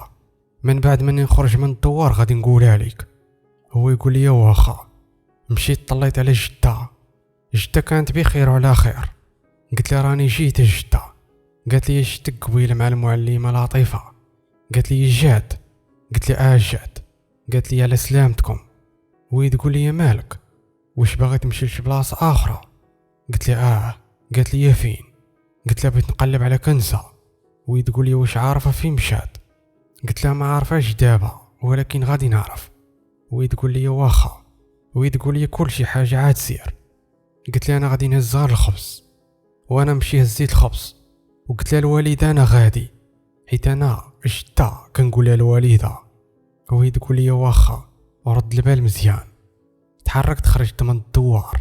من بعد مني نخرج من الدوار غادي نقولها لك. هو يقول لي واخا. مشيت طليت على جده كانت بخير وعلى خير. قلت لها راني جيت جده. قالت لي شتك قبيله مع المعلمه لطيفه؟ قالت لي جات. قلت لي جات. قالت لي على سلامتكم. وهي تقول لي مالك واش باغي تمشي لشي بلاصه اخرى؟ قلت لي قالت لي فين؟ قلت لها بغيت نقلب على كنزه. وهي تقول لي واش عارفه فين مشات؟ قلت لها ما عارفاش دابا ولكن غادي نعرف. وهي تقول لي واخا. وهي تقول لي كل شي حاجه عاد سير. قلت لها انا غادي نهزها الخبز. وانا مشي هزيت الخبز وقلت لها الوالده انا غادي، حيت انا جده كنقولها الوالده. وهي تقول لي واخا ورد البال مزيان. تحركت خرجت من الدوار.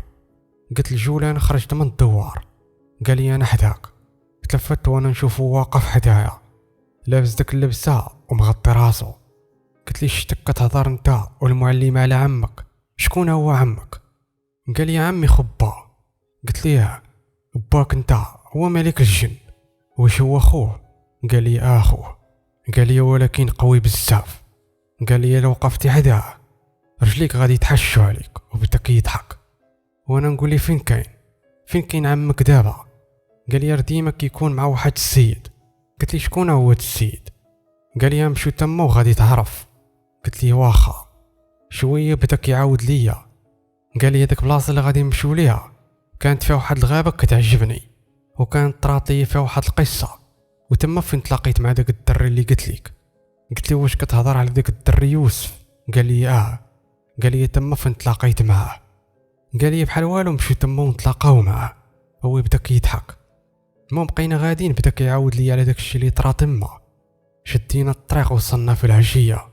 قلت لجول انا خرجت من الدوار. قال لي انا حداك. تلفت وانا نشوفه واقف حدايا لابس داك اللبسه ومغطي راسو. قلت لي شتك كتهضر انت والمعلم على عمك؟ شكون هو عمك؟ قال لي عمي خبا. قلت لي باك انت هو ملك الجن، واش هو خوه؟ قال لي اخوه. قال لي ولكن قوي بزاف. قال لي لو وقفتي حداه رجليك غادي يتحشوا عليك. وبدا كيضحك. وانا نقول لي فين كاين عمك دابا؟ قال لي ديما كيكون مع واحد السيد. قلت لي شكون هو السيد؟ قال لي نمشيو تما وغادي تعرف. قلت لي واخا. شويه بدا كيعاود ليا. قال لي هذيك بلاصه اللي غادي نمشيو ليها كانت فيها واحد الغابه كتعجبني، وكانت طرات لي فيها واحد القصه، وتما فين تلاقيت مع داك الدري اللي قلت لك. قلت لي واش كتهضر على داك الدري يوسف؟ قال لي قال لي تما فين تلاقيت معاه. قال لي بحال والو مشيو تما ونتلاقاو معاه. هو بدا كيضحك. المهم بقينا غاديين بدا كيعاود لي على داك الشيء اللي طرا تما. شدينا الطريق وصلنا في العشيه،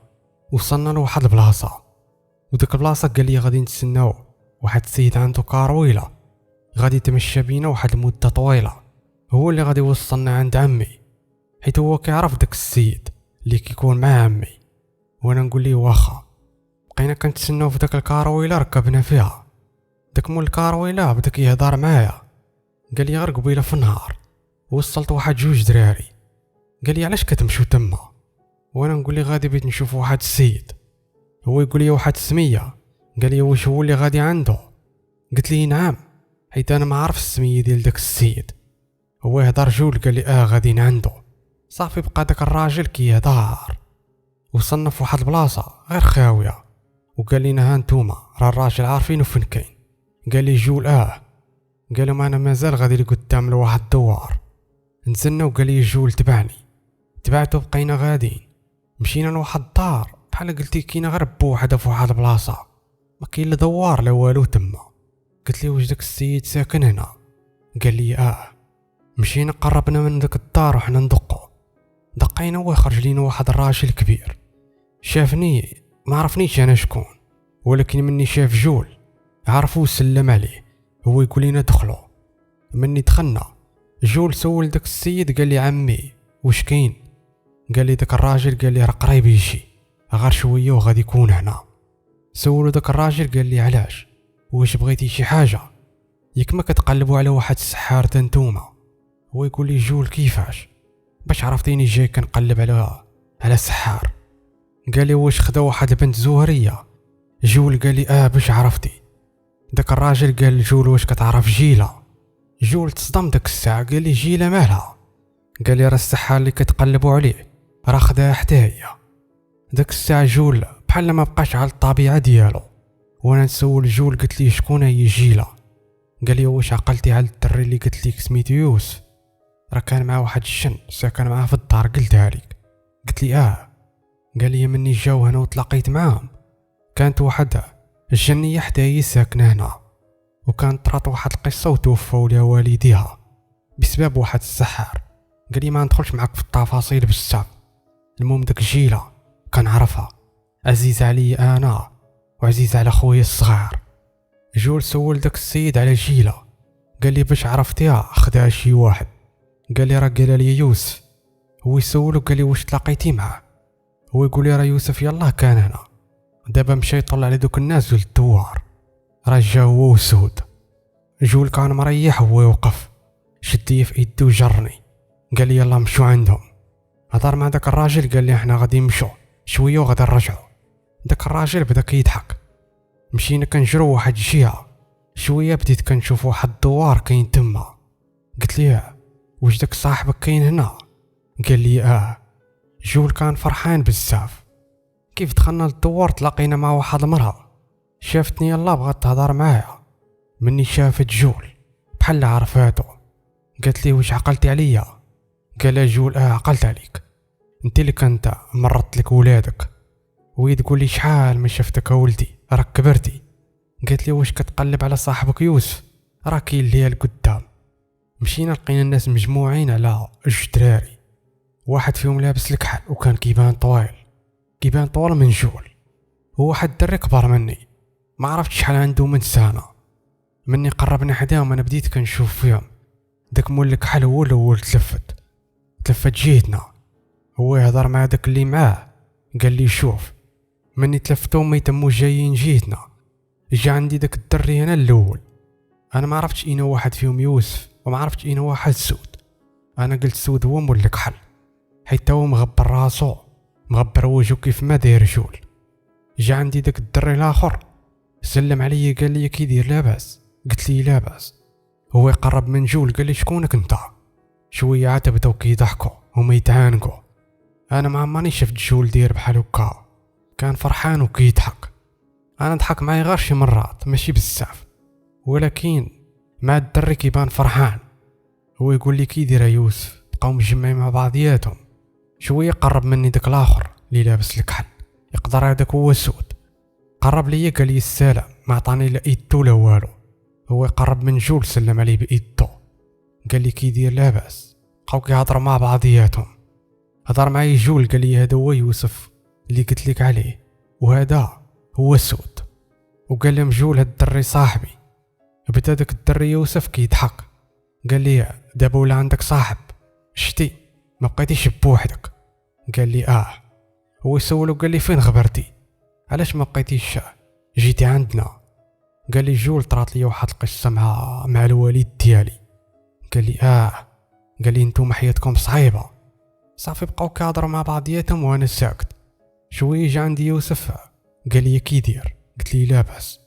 وصلنا لواحد البلاصه، وديك البلاصه قال لي غادي نتسناو واحد السيد عنده كارويله غادي يتمشى بينا واحد المده طويله، هو اللي غادي يوصلنا عند عمي، حيت هو كيعرف داك السيد اللي كيكون مع عمي. وانا نقول ليه واخا. بقينا كنتسناو في داك الكارويله، ركبنا فيها. داك مول الكارويله بدا كيهضر معايا. قال لي غير قبيله في النهار وصلت واحد جوج دراري. قال لي علاش كتمشيو تما؟ وانا نقول لي غادي بغيت نشوف واحد السيد. هو يقول لي واحد السميه. قال لي واش هو اللي غادي عنده؟ قلت لي نعم، حيت انا ما عارف السميه ديال داك السيد. هو يهضر جول قال لي غادي عنده. صافي بقى داك الراجل كيهضر. وصلنا في واحد البلاصه غير خاويه، وقال لي ها نتوما راه الراجل عارفينو فين كاين. قال لي جول قال لهم انا مازال غادي لقدام لواحد الدوار. نزلنا وقال لي جول تبعني. تبعته بقينا غاديين، مشينا لواحد الدار بحال قلتي كاينه غير بوحده في واحد البلاصه، ما كاين لا دوار لا والو تما. قلت لي واش داك السيد ساكن هنا؟ قال لي مشينا قربنا من داك الدار وحنا ندقو. دقينا ويخرج لينا واحد الراجل كبير، شافني ما عرفنيش انا شكون، ولكن مني شاف جول عرفو وسلم عليه. هو يقول لنا دخلوا. مني دخلنا جول سول داك السيد قال لي عمي واش كاين؟ قال لي داك الراجل قال لي راه قريب يجي غير شويه وغادي يكون هنا. سولو داك الراجل قال لي علاش؟ واش بغيتي شي حاجه؟ ياك ما كتقلبوا على واحد السحار تنتوما؟ هو يقول لي جول كيفاش باش عرفتيني جاي كنقلب على سحار؟ قال لي واش خدا واحد البنت زهريه؟ جول قال لي باش عرفتي؟ داك الراجل قال لجول واش كتعرف جيله؟ جول تصدم داك الساعه قال لي جيله مالها؟ قال لي راه السحار اللي كتقلبوا عليه راه خداها حتى هي. داك الساعه جول بحال ما بقاش على الطبيعه ديالو، وانا نسول جول قلت لي شكون هي جيله؟ قال لي واش عقلتي على الدري اللي قلت لك سميتو يوسف؟ راه كان معاه واحد الشن ساكن معاه في الدار قلتها لك. قلت لي قال لي مني جاو هنا وتلاقيت معاهم كانت واحد الجنيه حتى هي ساكنه هنا، وكانت طرات واحد القصه وتوفوا لها والديها بسبب واحد السحار. قال لي ما ندخلش معاك في التفاصيل بزاف. المهم داك جيله كنعرفها، عزيز علي انا وعزيز على خويا الصغير. جول سول داك السيد على جيله، قال لي باش عرفتيها خداها شي واحد. قال لي راه قال لي يوسف. هو يسولو قال لي واش تلاقيتي معاه؟ هو يقول لي راه يوسف يلاه كان هنا، دابا مشى يطلع على دوك الناس للدوار، راه جا هو وسود. جول كان مريح هو يوقف، شدي في يدو وجرني قال لي يلا مشوا عندهم. هضر مع داك الراجل قال لي احنا غادي نمشوا شويه وغادي نرجعوا. داك الراجل بدا كيضحك. مشينا كنجرو واحد الجهه، شويه بديت كنشوف واحد الدوار كاين تما. قلت ليه واش داك صاحبك كاين هنا؟ قال لي جول كان فرحان بزاف. كيف دخلنا للدوار تلاقينا مع واحد المرأة شافتني يلا بغات تهضر معايا. مني شافت جول بحال عرفاتو قالت لي واش عقلتي عليا؟ قال جول عقلت عليك، انت اللي كنت مرضت لك ولادك. وهي تقول لي شحال ما شفتك ولدي راك كبرتي. قالت لي واش كتقلب على صاحبك يوسف؟ راه كاين ليا لقدام. مشينا لقينا الناس مجموعين على جوج دراري، واحد فيهم لابس الكحل وكان كيبان طوال من جول، هو واحد الدري كبر مني ما عرفتش شحال عنده من سنه. مني قربنا حداهم انا بديت كنشوف فيهم داك مول الكحل هو الاول تلفت جهتنا. هو يهضر مع داك اللي معاه قال لي شوف. مني تلفتو ما يتمو جايين جهتنا، جا عندي داك الدري هنا الاول. انا ما عرفتش اين واحد فيهم يوسف وما عرفتش اين واحد سود. انا قلت سود هو مول الكحل حيت هو مغبر راسو مغبر وجهو كيف ما داير جول. جا عندي داك الدري الاخر سلم عليا قال لي كي داير لاباس؟ قلت لي لاباس. هو يقرب من جول قال لي شكونك انت؟ شويه عاد بداو كيضحكوا هما يتعانقوا. انا ما عمرني شفت جول داير بحال هكا، كان فرحان وكيضحك. انا ضحك معايا غير شي مرات ماشي بزاف، ولكن مع الدري كيبان فرحان. هو يقول لي كي داير يوسف؟ بقاو مجمعين مع بعضياتهم. شويه قرب مني داك الاخر اللي لابس الكحل، يقدر هذاك هو سود. قرب ليا قال لي السلام، ما عطاني لا ايدو لا والو. هو يقرب من جول سلم عليه بايدو قال لي كي داير لاباس. بقاو كيهضروا مع بعضياتهم. هضر معايا جول قال لي هذا هو يوسف اللي قلت لك عليه وهذا هو سود. وقال لهم جول هاد الدري صاحبي. بدا داك الدري يوسف كيضحك قال لي دابا ولا عندك صاحب شتي ما بقيتيش بوحدك؟ قال لي هو يسولو قال لي فين غبرتي؟ علاش ما بقيتيش جيتي عندنا؟ قال لي جول طرات لي واحد القصه مع الوالد ديالي. قال لي قال لي نتوما حياتكم صعيبه. صافي بقاو كيهضروا مع بعضياتهم وانا ساكت. شويه جا عندي يوسف قال لي كي داير؟ قلت لي لاباس.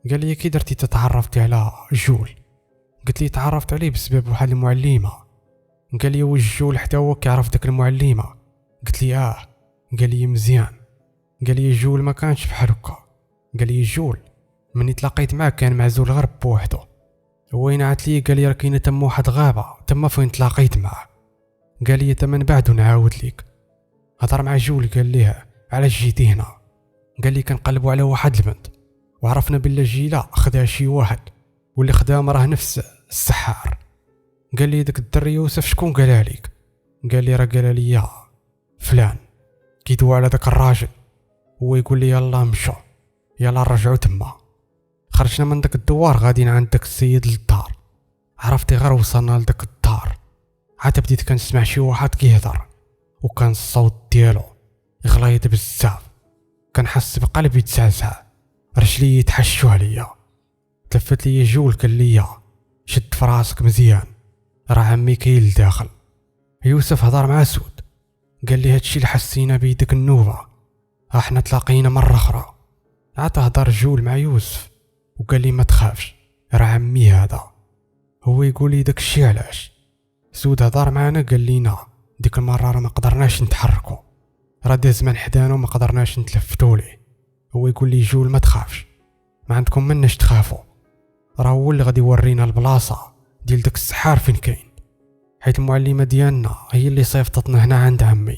قال لي كي درتي تتعرفتي على جول؟ قلت لي تعرفت عليه بسبب واحد المعلمه. قال لي واش جول حتى هو كيعرف داك المعلمه؟ قلت لي قال لي مزيان. قال لي جول ما كانش بحال هكا، قال لي جول مني تلاقيت معاه كان معزول غير بوحدو. هو ينعت لي قال لي راه كاينه تما واحد الغابه تما فين تلاقيت معاه. قال لي تما من بعد نعاود ليك. هضر مع جول قال ليه علاش جيتي هنا. قال لي كنقلبوا على واحد البنت وعرفنا بلا جيله خدها شي واحد واللي خدام راه نفس السحار. قال لي داك الدري يوسف شكون قالها ليك؟ قال لي راه قالها لي فلان. كيدوى على داك الراجل هو يقول لي يلا مشوا يلا نرجعوا تما. خرجنا من داك الدوار غاديين عند داك السيد للدار. عرفتي غير وصلنا لداك الدار عاد بديت كنسمع شي واحد كيهضر وكان الصوت ديالو غليظ بزاف. كنحس بقلبي يتزعزع رجلي يتحشوا عليا. تلفت لي جول قال لي شد فراسك مزيان راه عمي كاين لداخل. يوسف هضر مع سود قال لي هادشي اللي حسينا بيه ديك النوبه احنا تلاقينا مره اخرى. عاد هضر جول مع يوسف وقال لي ما تخافش راه عمي هذا هو يقول لي داكشي علاش. سود هضر معنا قال لينا ديك المره راه ما قدرناش نتحركوا راه داز من حدانا وما قدرناش نتلفتوا ليه. هو يقول لي جول ما تخافش ما عندكم مناش تخافوا راه هو اللي غادي يورينا البلاصه ديال داك السحار فين كاين حيت المعلمه ديالنا هي اللي صيفطتنا هنا عند عمي.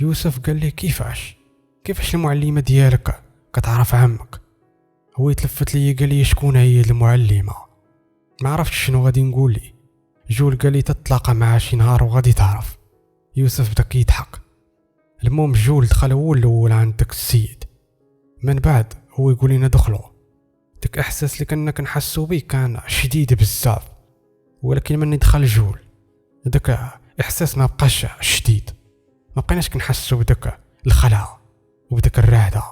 يوسف قال لي كيفاش المعلمه ديالك كتعرف عمك؟ هو يتلفت لي قال لي شكون هي المعلمه؟ ما عرفتش شنو غادي نقول لي. جول قال لي تتلاقى معها شي نهار وغادي تعرف. يوسف بدا كيضحك. المهم جول دخل هو الاول عند داك السيد. من بعد هو يقول لنا دخلوا. داك احساس اللي كنا كنحسوا به كان شديد بزاف ولكن من دخل جول داك احساس ما بقاش شديد. ما بقيناش كنحسوا بداك الخلعه وبداك الرعده.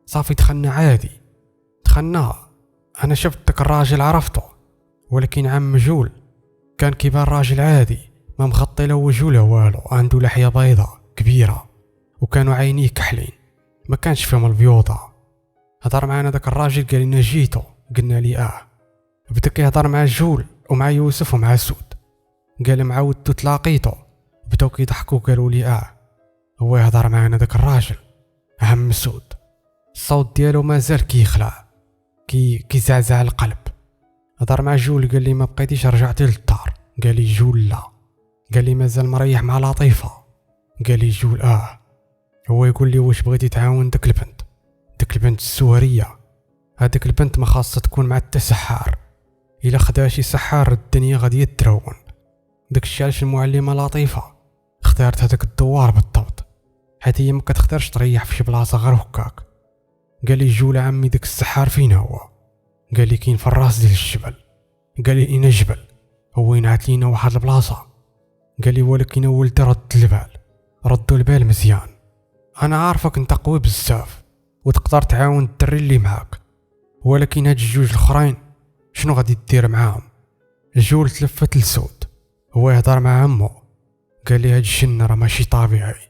صافي دخلنا عادي. دخلنا انا شفت داك الراجل عرفته ولكن عم جول كان كيبان راجل عادي ما مغطي له وجهه لا والو. عنده لحيه بيضاء كبيره وكانوا عينيه كحلين ما كانش فيهم البيوضه. هضر معنا داك الراجل قال لنا جيتو قلنا لي بدا كيهضر مع جول ومع يوسف ومع سود. قال معاودتو تلاقيتو بداو كيضحكوا قالوا لي هو يهضر معنا داك الراجل عم سود. الصوت ديالو مازال كيخلع كيزعزع القلب. هضر مع جول قال لي ما بقيتيش رجعتي للدار؟ قال لي جول لا. قال لي مازال مريح مع لطيفه؟ قال لي جول هو يقول لي واش بغيتي تعاون داك البنت السوريه؟ هذيك البنت ما خاصها تكون مع التسحار الا خدا شي سحار الدنيا غادي تدرون. داكشي علاش المعلمه لطيفه اختارت هذاك الدوار بالضبط حيت هي ما كتقدرش تريح في شي بلاصه غير هكاك. قال لي جول عمي داك السحار فين هو؟ قال لي كاين في الراس ديال الجبل. قال لي اين جبل؟ هو ينعت لينا واحد البلاصه. قال لي ولكن ولدي ردوا البال مزيان. انا عارفك انت قوي بزاف وتقدر تعاون الدري اللي معاك ولكن هاد الجوج الاخرين شنو غادي دير معاهم؟ جول تلفت لسود هو يهضر مع عمو قال لي هاد الجن راه ماشي طبيعي.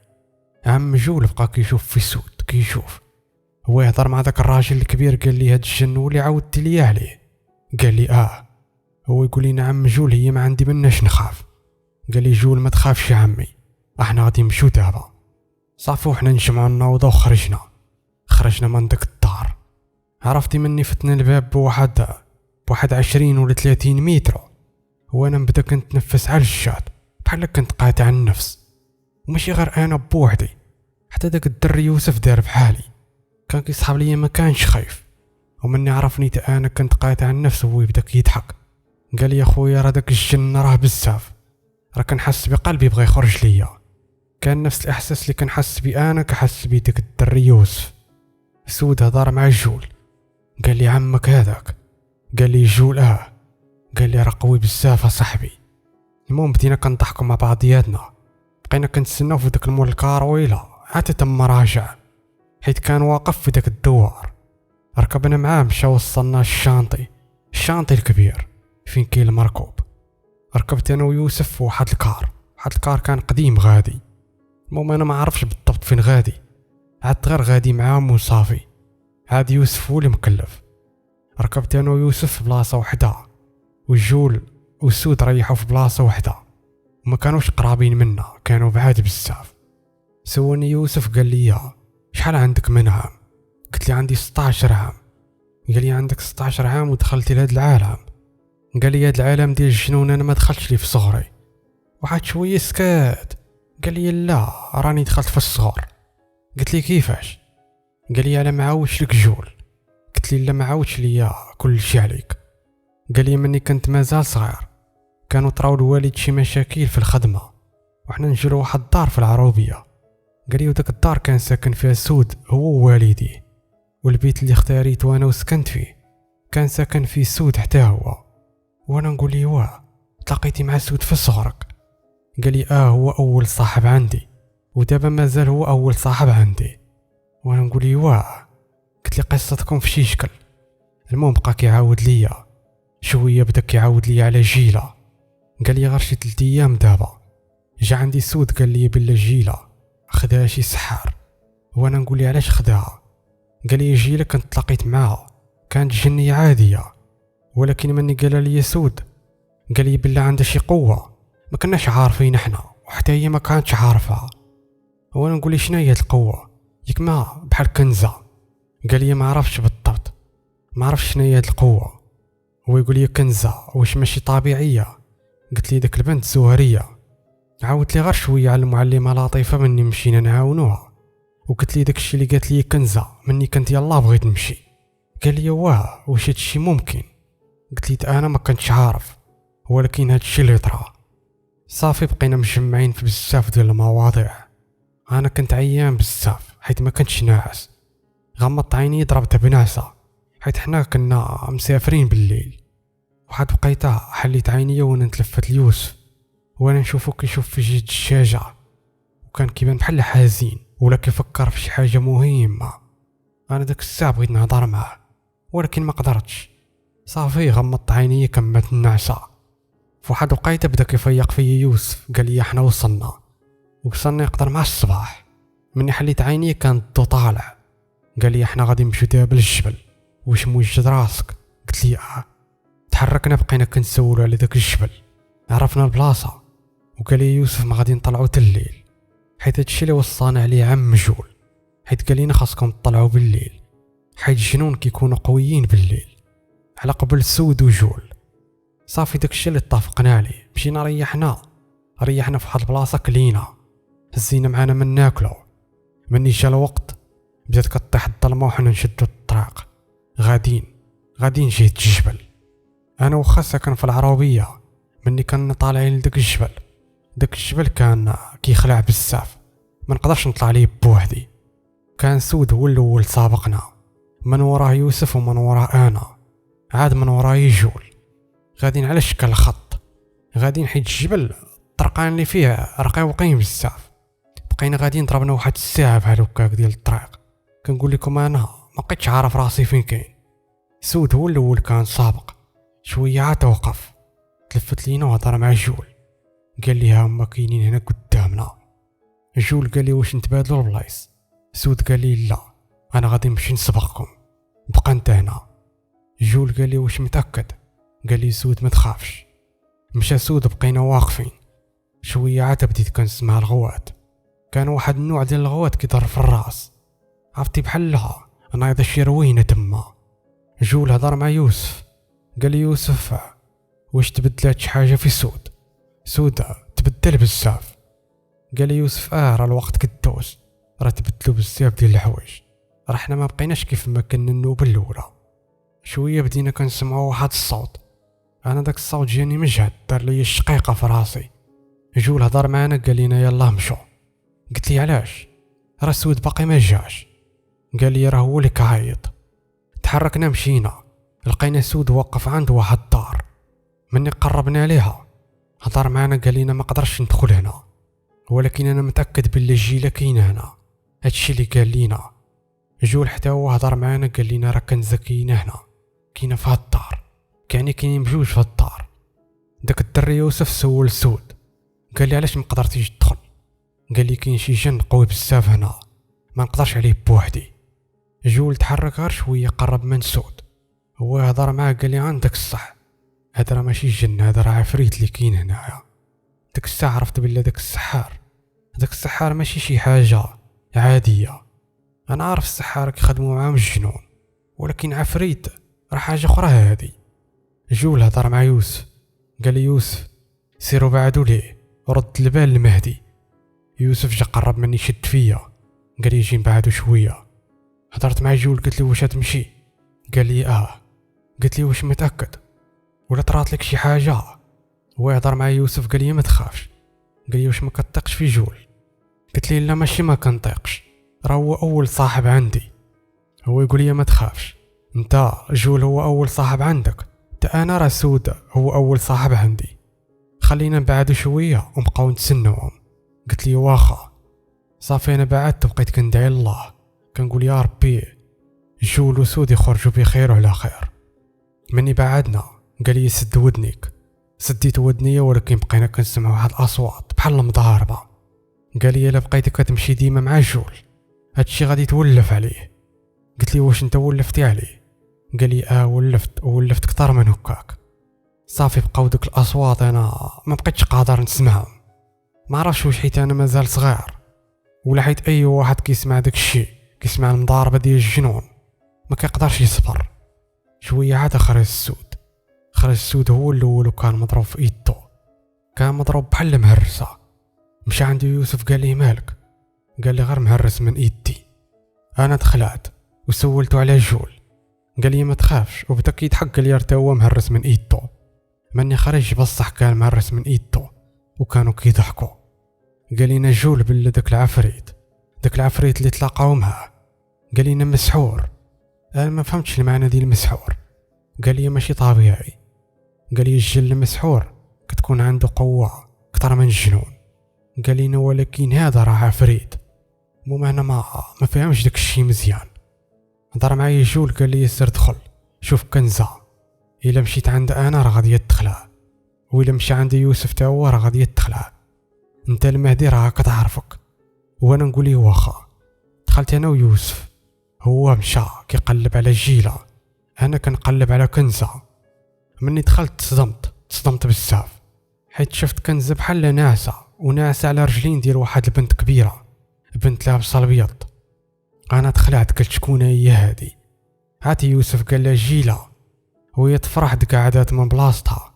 عم جول بقى كيشوف في سود كيشوف. هو يهضر مع داك الراجل الكبير قال لي هاد الجن واللي عاودت لي عليه. قال لي هو يقول لي نعم جول هي ما عندي مناش نخاف. قال لي جول ما تخافش يا عمي احنا غادي نمشيو دابا. صافي وحنا نجمعوا النوضه وخرجنا من داك الدار. عرفتي مني فتنا الباب بواحد 20 ولا 30 متر وانا نبدا كنتنفس على الجاد بحال كنت قاطع النفس. وماشي غير انا بوحدي حتى داك الدري يوسف دار بحالي كان كيصحاب ليا ما كانش خايف. ومني عرفني انا كنت قاطع النفس هو يبدا كيضحك. قال لي يا خويا راه داك الجن راه بزاف راه كنحس بقلبي بغى يخرج ليا. كان نفس الاحساس اللي كنحس بيه انا كحس بيه داك الدري يوسف. سود هضر مع جول قال لي عمك هذاك؟ قال لي جول قال لي راه قوي بزاف صاحبي. المهم بدينا كنضحكوا مع بعضياتنا بقينا كنتسناو في داك المول الكارويله حتى تم راجع حيت كان واقف في داك الدوار. ركبنا معاه مشى وصلنا الشانطي الكبير فين كاين المركوب. ركبت انا ويوسف في واحد الكار كان قديم غادي. المهم انا ما عرفش بالضبط فين غادي عاد غير غادي معاهم وصافي. عاد يوسف هو اللي مكلف. ركبت انا ويوسف في بلاصه وحده وجول وسود ريحوا في بلاصه وحده وما كانوش قرابين منا كانوا بعاد بزاف. سولني يوسف قال لي شحال عندك من عام؟ قلت لي عندي 16 عام. قال لي عندك 16 عام ودخلتي لهذا العالم؟ قال لي هذا العالم ديال الجنون انا ما دخلتش ليه في صغري. واحد شويه سكات، قال لي لا راني دخلت في الصغر. قلت لي كيفاش؟ قال لي على ما عاودش لك جول. قلت لي لا ما عاودش ليا كل شيء عليك. قال لي مني كنت مازال صغير كانوا طراو الوالد شي مشاكل في الخدمه وحنا نجرو واحد الدار في العروبيه. قال لي وداك الدار كان ساكن فيها سود هو ووالدي، والبيت اللي اختاريت وانا وسكنت فيه كان ساكن فيه سود حتى هو. وانا نقول لي واه تلاقيتي مع سود في صغرك؟ قال لي هو اول صاحب عندي ودابا مازال هو اول صاحب عندي. وانا نقول لي واه. قلت لي قصتكم في شي شكل. المهم بقى كيعاود ليا شويه، بدا كيعاود ليا على جيله. قال لي غير شي 3 ايام دابا جا عندي سود قال لي بلا جيله خداها شي سحار. وانا نقول لي علاش خداها؟ قال لي جيله كنت تلاقيت معاها كانت جنيه عاديه، ولكن مني قال لي سود قال لي بلا عندها شي قوه ما كناش عارفين احنا وحتى هي ما كانتش عارفها. وانا نقول لي شنو هي القوه؟ ياك ما بحال كنزه. قال لي ما عرفتش بالضبط، ما عرفتش شنو هي القوه. هو يقول لي كنزه واش ماشي طبيعيه؟ قلت لي داك البنت زهريه. عاودت لي غير شويه على المعلمه لطيفه مني مشينا نعاونوها، وقلت لي داكشي اللي قالت لي كنزه مني كنت يلا بغيت نمشي. قال لي واه واش هادشي ممكن؟ قلت لي انا ما كنتش عارف، ولكن هادشي اللي طرا. صافي بقينا مجمعين في بزاف ديال المواضيع. انا كنت عيان بزاف حيت ما كنتش ناعس، غمضت عيني ضربتها بنعسه حيت حنا كنا مسافرين بالليل. واحد وقيته حليت عينيا وانا نتلفت ليوسف وانا نشوفو كيشوف في جهه الشاجع وكان كيبان بحال حزين ولا كيفكر في شي حاجه مهمه. انا داك الساعه بغيت نهضر معاه ولكن ما قدرتش. صافي غمضت عينيا كملت النعسه. فواحد وقيته بدا كيفيق فيا يوسف قال لي احنا وصلنا يقدر مع الصباح. مني حليت عينيا كان الضو طالع. قال لي احنا غادي نمشيو دابا للجبل واش موجد راسك؟ قلت لي تحركنا بقينا كنسولو على داك الجبل. عرفنا البلاصه وقال لي يوسف ما غادي نطلعوا حتى الليل حيت هادشي اللي وصانا عليه عم مجول، حيت قال لنا خاصكم تطلعوا بالليل حيت الجنون كيكونوا قويين بالليل على قبل سود وجول. صافي داكشي اللي اتفقنا عليه. مشينا ريحنا في واحد البلاصه كلينا، هزينا معانا من ناكلو. مني جا الوقت بدات كطيح الظلمه وحنا نشدو الطريق غاديين جهه الجبل. انا وخا ساكن في العربيه. مني كنا طالعين لداك الجبل، داك الجبل كان كيخلع بزاف ما نقدرش نطلع ليه بوحدي. كان سود هو الاول سابقنا، من وراه يوسف ومن وراه انا، عاد من وراي جول. غاديين على شكل الخط، غاديين حيت الجبل الطرقان اللي فيه رقيقين بزاف. بقينا غاديين ضربنا واحد الساعه بحال هكاك ديال الطريق. كنقول لكم انا ما بقيتش عارف راسي فين كاين. سود هو الاول كان سابق شويه عاد توقف، تلفت لينا وهضر مع جول. قال لي ها هما كاينين هنا قدامنا. جول قال لي واش نتبادلوا البلايص؟ سود قال لي لا انا غادي نمشي نسبقكم، بقى انت هنا. جول قال لي واش متاكد؟ قال لي سود ما تخافش. مشى سود بقينا واقفين شويه عاد بديت كنسمع الغوات. كان واحد النوع ديال الغوات كيضر في الراس، عرفتي بحال لها نايضه شي روينه تما. جول هضر مع يوسف قال لي يوسف واش تبدلات شي حاجه في سود تبدل بزاف. قال لي يوسف راه الوقت كدوز، راه تبدلوا بزاف ديال الحوايج، راه حنا ما بقيناش كيف ما كنا النوبه الاولى. شويه بدينا كنسمعوا واحد الصوت، انا داك الصوت جاني مجهد دار لي الشقيقه في راسي. جول هضر معنا قال لنا يلاه مشوا. قلت لي علاش؟ راه سود باقي ما جاش. قال لي راه هو اللي كعيط. تحركنا مشينا لقينا سود وقف عند واحد الدار. مني قربنا عليها هضر معنا قال لنا ما قدرش ندخل هنا، ولكن انا متاكد باللي الجيله كاينه هنا. هادشي اللي قال لينا. جول حتى هو هضر معنا قال لنا راه كنزه كاينه هنا، كاينه في هاد الدار، كاينين بجوج في الدار. داك الدري يوسف سول سود قال لي علاش ما قدرتيش تدخل؟ قال لي كاين شي جن قوي بزاف هنا ما نقدرش عليه بوحدي. جول تحرك غير شويه قرب من سود، هو هضر معاه قال لي عندك الصح، هذا راه ماشي جن، هذا راه عفريت اللي كاين هنايا. داك الساعه عرفت بلي داك السحار ماشي شي حاجه عاديه، انا عارف السحاره كيخدموا معاهم الجنون، ولكن عفريت راه حاجه اخرى. هادي جول هضر مع يوسف، قال لي يوسف سيروا بعدوا ليه، رد البال لمهدي. يوسف جا قرب مني شد فيا، قال لي جي نبعدو شويه. هضرت مع جول قلت له واش تمشي؟ قال لي قلت لي واش متاكد ولا طرات لك شي حاجه؟ هو يهضر مع يوسف قال لي ما تخافش. قال لي واش ما كتثقش في جول؟ قلت لي لا ماشي ما كنطيقش، راه هو اول صاحب عندي. هو يقول لي ما تخافش، انت جول هو اول صاحب عندك، تا انا راه سود هو اول صاحب عندي، خلينا نبعدو شويه ونبقاو نتسناوهم. قلت لي واخا. صافي انا بعدت وبقيت كندعي الله، كنقول يا ربي جول وسود يخرجوا بخير وعلى خير. مني بعدنا قال لي سد ودنيك. سديت ودنيا ولكن بقينا كنسمع واحد الاصوات بحال المضاربه. قال لي الا بقيتي كتمشي ديما مع جول هادشي غادي تولف عليه. قلت لي واش انت ولفتي عليه؟ قال لي ولفت كتر من هكاك. صافي بقاو دوك الاصوات انا ما بقيتش قادر نسمعهم. ما عرفش واش حيت انا مازال صغير ولا حيت اي واحد كيسمع داك الشيء، كيسمع المضاربه ديال الجنون ما كيقدرش يصبر. شويه عاد خرج السود هو الاول وكان مضروب في ايدو، كان مضروب بحال المهرسه. مشى عند يوسف قال لي مالك؟ قال لي غير مهرس من ايدي. انا دخلت وسولته على جول، قال لي ما تخافش، وبدا كيضحك قال لي راه هو مهرس من ايدو. مني خرج بصح كان مهرس من ايدو وكانوا كيضحكوا. قال لي جول بلا داك العفريت اللي تلاقاو معاه، قال لي مسحور. انا ما فهمتش المعنى ديال المسحور. قال لي ماشي طبيعي، قال لي الجن المسحور كتكون عنده قوه اكثر من الجنون. قال لي ولكن هذا راه عفريت. المهم انا ما فهمش داك الشيء مزيان. هضر معايا جول قال لي سير دخل شوف كنزه، الا مشيت عند انا راه غادي يدخلها، وإلا مشى عند يوسف تا هو راه غادي يدخلها. انت المهدي راه كتعرفك. وانا نقول ليه واخا. دخلت انا ويوسف، هو مشى كيقلب على جيله، انا كنقلب على كنزه. مني دخلت تصدمت بزاف، حيت شفت كنزه بحال ناعسه على رجلين ديال واحد البنت كبيره، بنت لابسه الابيض. انا دخلت قلت شكون هي هادي؟ عاد يوسف قال لها جيله، وهي تفرح قعدات من بلاصتها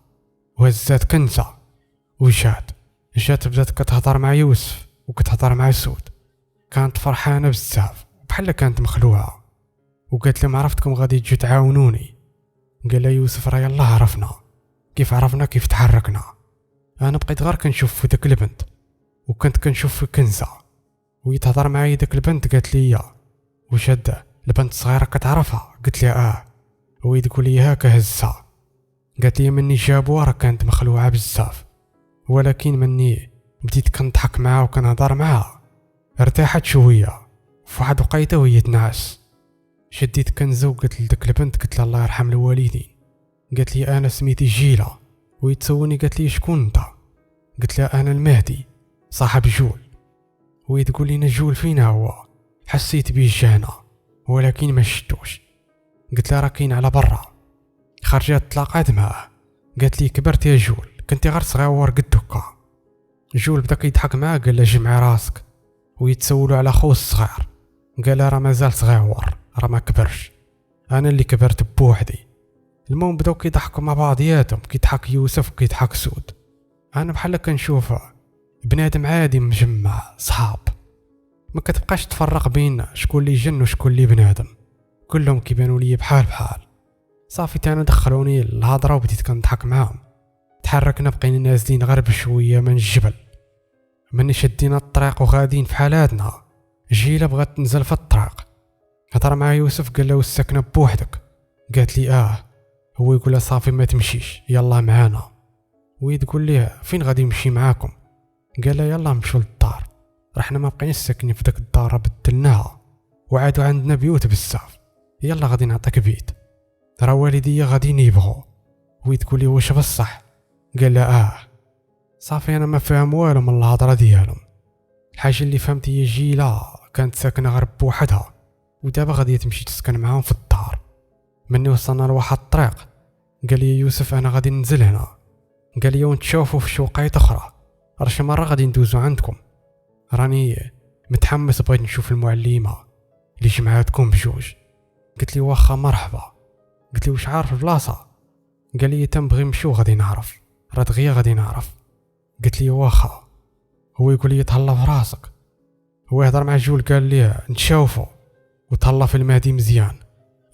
وهزات كنزه وجات بدات كتهضر مع يوسف وكتهضر مع سود. كانت فرحانه بزاف بحال كانت مخلوعه، وقالت لهم عرفتكم غادي تجوا تعاونوني. قال لها يوسف راه يلا عرفنا كيف تحركنا. انا بقيت غير كنشوف في داك البنت وكنت كنشوف في كنزه، وهي تهضر معايا. داك البنت قالت لي واش هاد البنت الصغيره كتعرفها؟ قلت لها وهي تقول لي هاكا هزها. قالت لي مني جابوها راه كانت مخلوعه بزاف، ولكن مني بديت كنضحك معها وكنهضر معها ارتاحت شويه. فواحد وقيته وهي تنعس شديت كنزه وقلت لديك البنت، قلت لها الله يرحم الوالدين. قالت لي انا سميتي جيله. وهي تسولني قالت لي شكون انت؟ قلت لها انا المهدي صاحب جول. وهي تقول لي جول فين هو؟ حسيت بيه جانا ولكن ما شفتوش. قلت لها راه كاين على برا. خرجت تلاقات معاه، قالت لي كبرت يا جول، كنتي غير صغير قد هكا. جول بدا كيضحك معاه قال له جمعي راسك، ويتسولوا على خوه الصغير قال راه مازال صغير راه ما كبرش، انا اللي كبرت بوحدي. المهم بداو كيضحكوا مع بعضياتهم، كيضحك يوسف وكيضحك سود. انا بحال كنشوف بنادم عادي مجمع صحاب، ما كتبقاش تفرق بين شكون اللي جن وشكون اللي بنادم، كلهم كيبانوا لي بحال. صافي انا دخلوني الهضره وبديت كنضحك معاهم. تحركنا بقينا نازلين غير بشويه من الجبل. مني شدينا الطريق وغاديين في حالاتنا. جيله بغات تنزل في الطريق، هضر مع يوسف قال له السكنه بوحدك؟ قالت لي هو يقول لها صافي ما تمشيش يلا معانا. وهي تقول ليه فين غادي نمشي معاكم؟ قال لها يلا نمشوا للدار. رحنا ما بقيناش ساكنين في داك الدار، بدلناها وعادوا عندنا بيوت بزاف. يلا غادي نعطيك بيت، راه والديا غاديين يبغوا. وهي تقول لي واش بصح؟ قال لها صافي انا ما فاهم والو من الهضره ديالهم. الحاجه اللي فهمت هي جيله كانت ساكنه غير بوحدها، ودابا غادي تمشي تسكن معاهم في الدار. مني وصلنا لواحد الطريق قال لي يوسف انا غادي ننزل هنا. قال لي ونتشوفوا في شوقيت اخرى، راه شي مره غادي ندوزو عندكم. راني متحمس، بغيت نشوف المعلمه اللي جمعاتكم بجوج. قلت لي واخا مرحبا. قلت لي واش عارف البلاصه؟ قال لي تنبغي نمشيو غادي نعرف، راه دغيا غادي نعرف. قلت لي واخا. هو يقول لي تهلا في راسك. هو يهضر مع جول قال لي نتشاوفوا وتهلا في المهدي مزيان،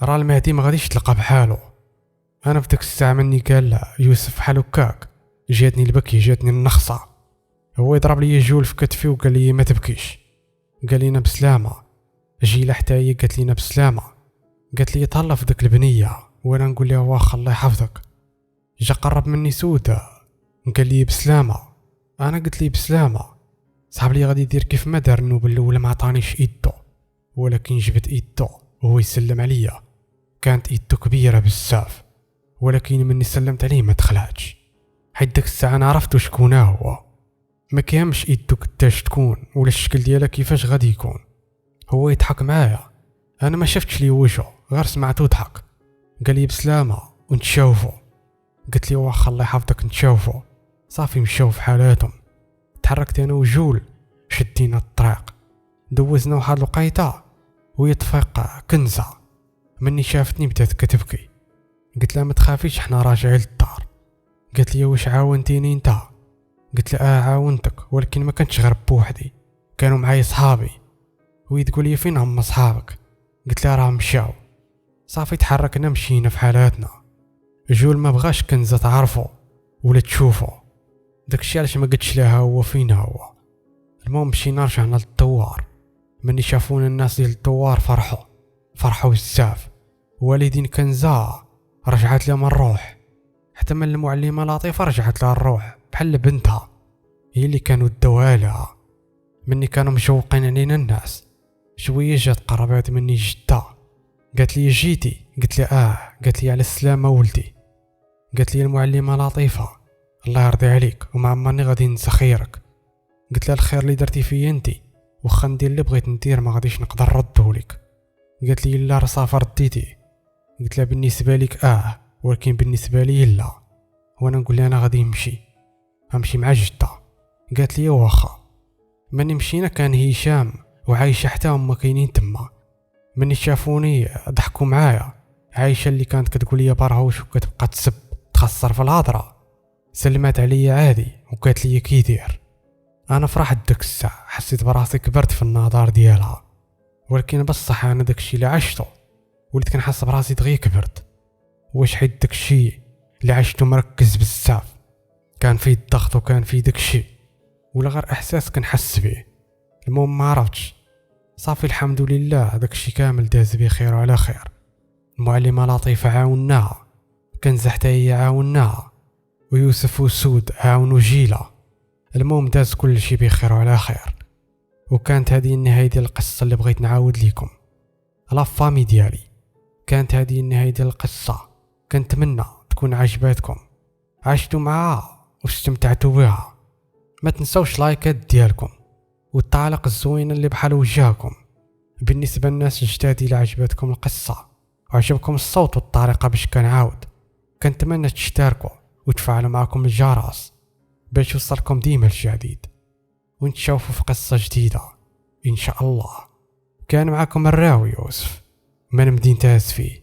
راه المهدي ما غاديش تلقى بحالو. انا في ديك الساعه مني قال لا يوسف بحال هكاك جاتني البكي، جاتني النخصه. هو يضرب لي جول في كتفي وقال لي ما تبكيش، قال لينا بسلامه. جيله حتى هي قالت لينا بسلامه. قالت لي تهلا في ديك البنيه وانا نقول لها واخا الله يحفظك. جا قرب مني سوده قال لي بسلامه. انا قلت لي بسلامه. صاحب لي غادي يدير كيف ما دار النوب الاول، ما عطانيش ايدو ولكن جبت ايدو وهو يسلم عليا. كانت ايدو كبيره بزاف ولكن مني سلمت عليه ما دخلاتش، حيت ديك الساعه انا عرفت شكون هو. ما كيهمش ايدو كتاش تكون ولا الشكل ديالها كيفاش غادي يكون. هو يضحك معايا، انا ما شفتش ليه وجهه غير سمعته ضحك. قال لي بسلامه ونتشاوفوا. قلت لي واخا الله يحفظك نتشاوفوا. صافي مشاو في حالاتهم. تحركت انا وجول شدينا الطريق، دوزنا واحد الوقيته وهي تفيق كنزه. مني شافتني بدات كتبكي. قلت لها ما تخافيش حنا راجعين للدار. قالت لي واش عاونتيني انت؟ قلت لها عاونتك ولكن ما كنتش غير بوحدي، كانوا معايا صحابي. وهي تقول لي فين هم صحابك؟ قلت لها راه مشاو. صافي تحركنا مشينا في حالاتنا. جول ما بغاش كنزه تعرفو ولا تشوفو، داكشي علاش ما قلتش لها هو فين هو. المهم مشينا رجعنا للدوار. مني شافونا الناس ديال الدوار فرحوا بزاف. والدين كنزه رجعت لها من الروح، حتى من المعلمه لطيفه رجعت لها الروح بحال بنتها، هي اللي كانوا داوها لها. مني كانوا مشوقين علينا الناس. شويه جات قربات مني جده قالت لي جيتي؟ قلت لها قالت لي على السلامه ولدي. قالت لي المعلمه لطيفه الله يرضي عليك وما عمرني غادي ننسى خيرك. قلت لها الخير اللي درتي فيا انت واخا ندير اللي بغيت ندير ما غاديش نقدر نردو لك. قالت لي لا راه صافي رديتي. قلت لها بالنسبه لك ولكن بالنسبه لي لا. وانا نقول لها انا غادي نمشي مع جده. قالت لي واخا. مني مشينا كان هشام وعايشه حتى هما كاينين تما. مني شافوني ضحكوا معايا. عايشه اللي كانت كتقول لي برهوش وكتبقى تسب تخسر في الهضره سلمات عليا عادي وقالت لي كي داير. انا فرحت داك الساعه، حسيت براسي كبرت في النظر ديالها. ولكن بصح انا داكشي اللي عشته وليت كنحس براسي دغيا كبرت. واش حيت داكشي اللي عشته مركز بزاف، كان فيه الضغط وكان فيه داكشي، ولا غير احساس كنحس به. المهم ما عرفتش. صافي الحمد لله داكشي كامل داز بخير وعلى خير. المعلمه لطيفه عاوناها، كنزه حتى هي عاوناها، ويوسف وسود عاونوا جيله. المهم داز كل شيء بخير وعلى خير. وكانت هذه النهايه ديال القصه اللي بغيت نعاود لكم. لا فامي ديالي، كانت هذه النهايه ديال القصه. كنتمنى تكون عجباتكم، عشتوا معها واستمتعتوا بها. ما تنسوش لايكات ديالكم والتعليق الزوين اللي بحال وجهكم. بالنسبه للناس الجداد اللي عجبتكم القصه وعجبكم الصوت والطريقه باش كنعاود، كنتمنى تشتركوا وتفعلوا معكم الجرس باش يوصلكم ديما الجديد. ونتشوفوا في قصه جديده ان شاء الله. كان معكم الراوي يوسف من مدينة اسفي.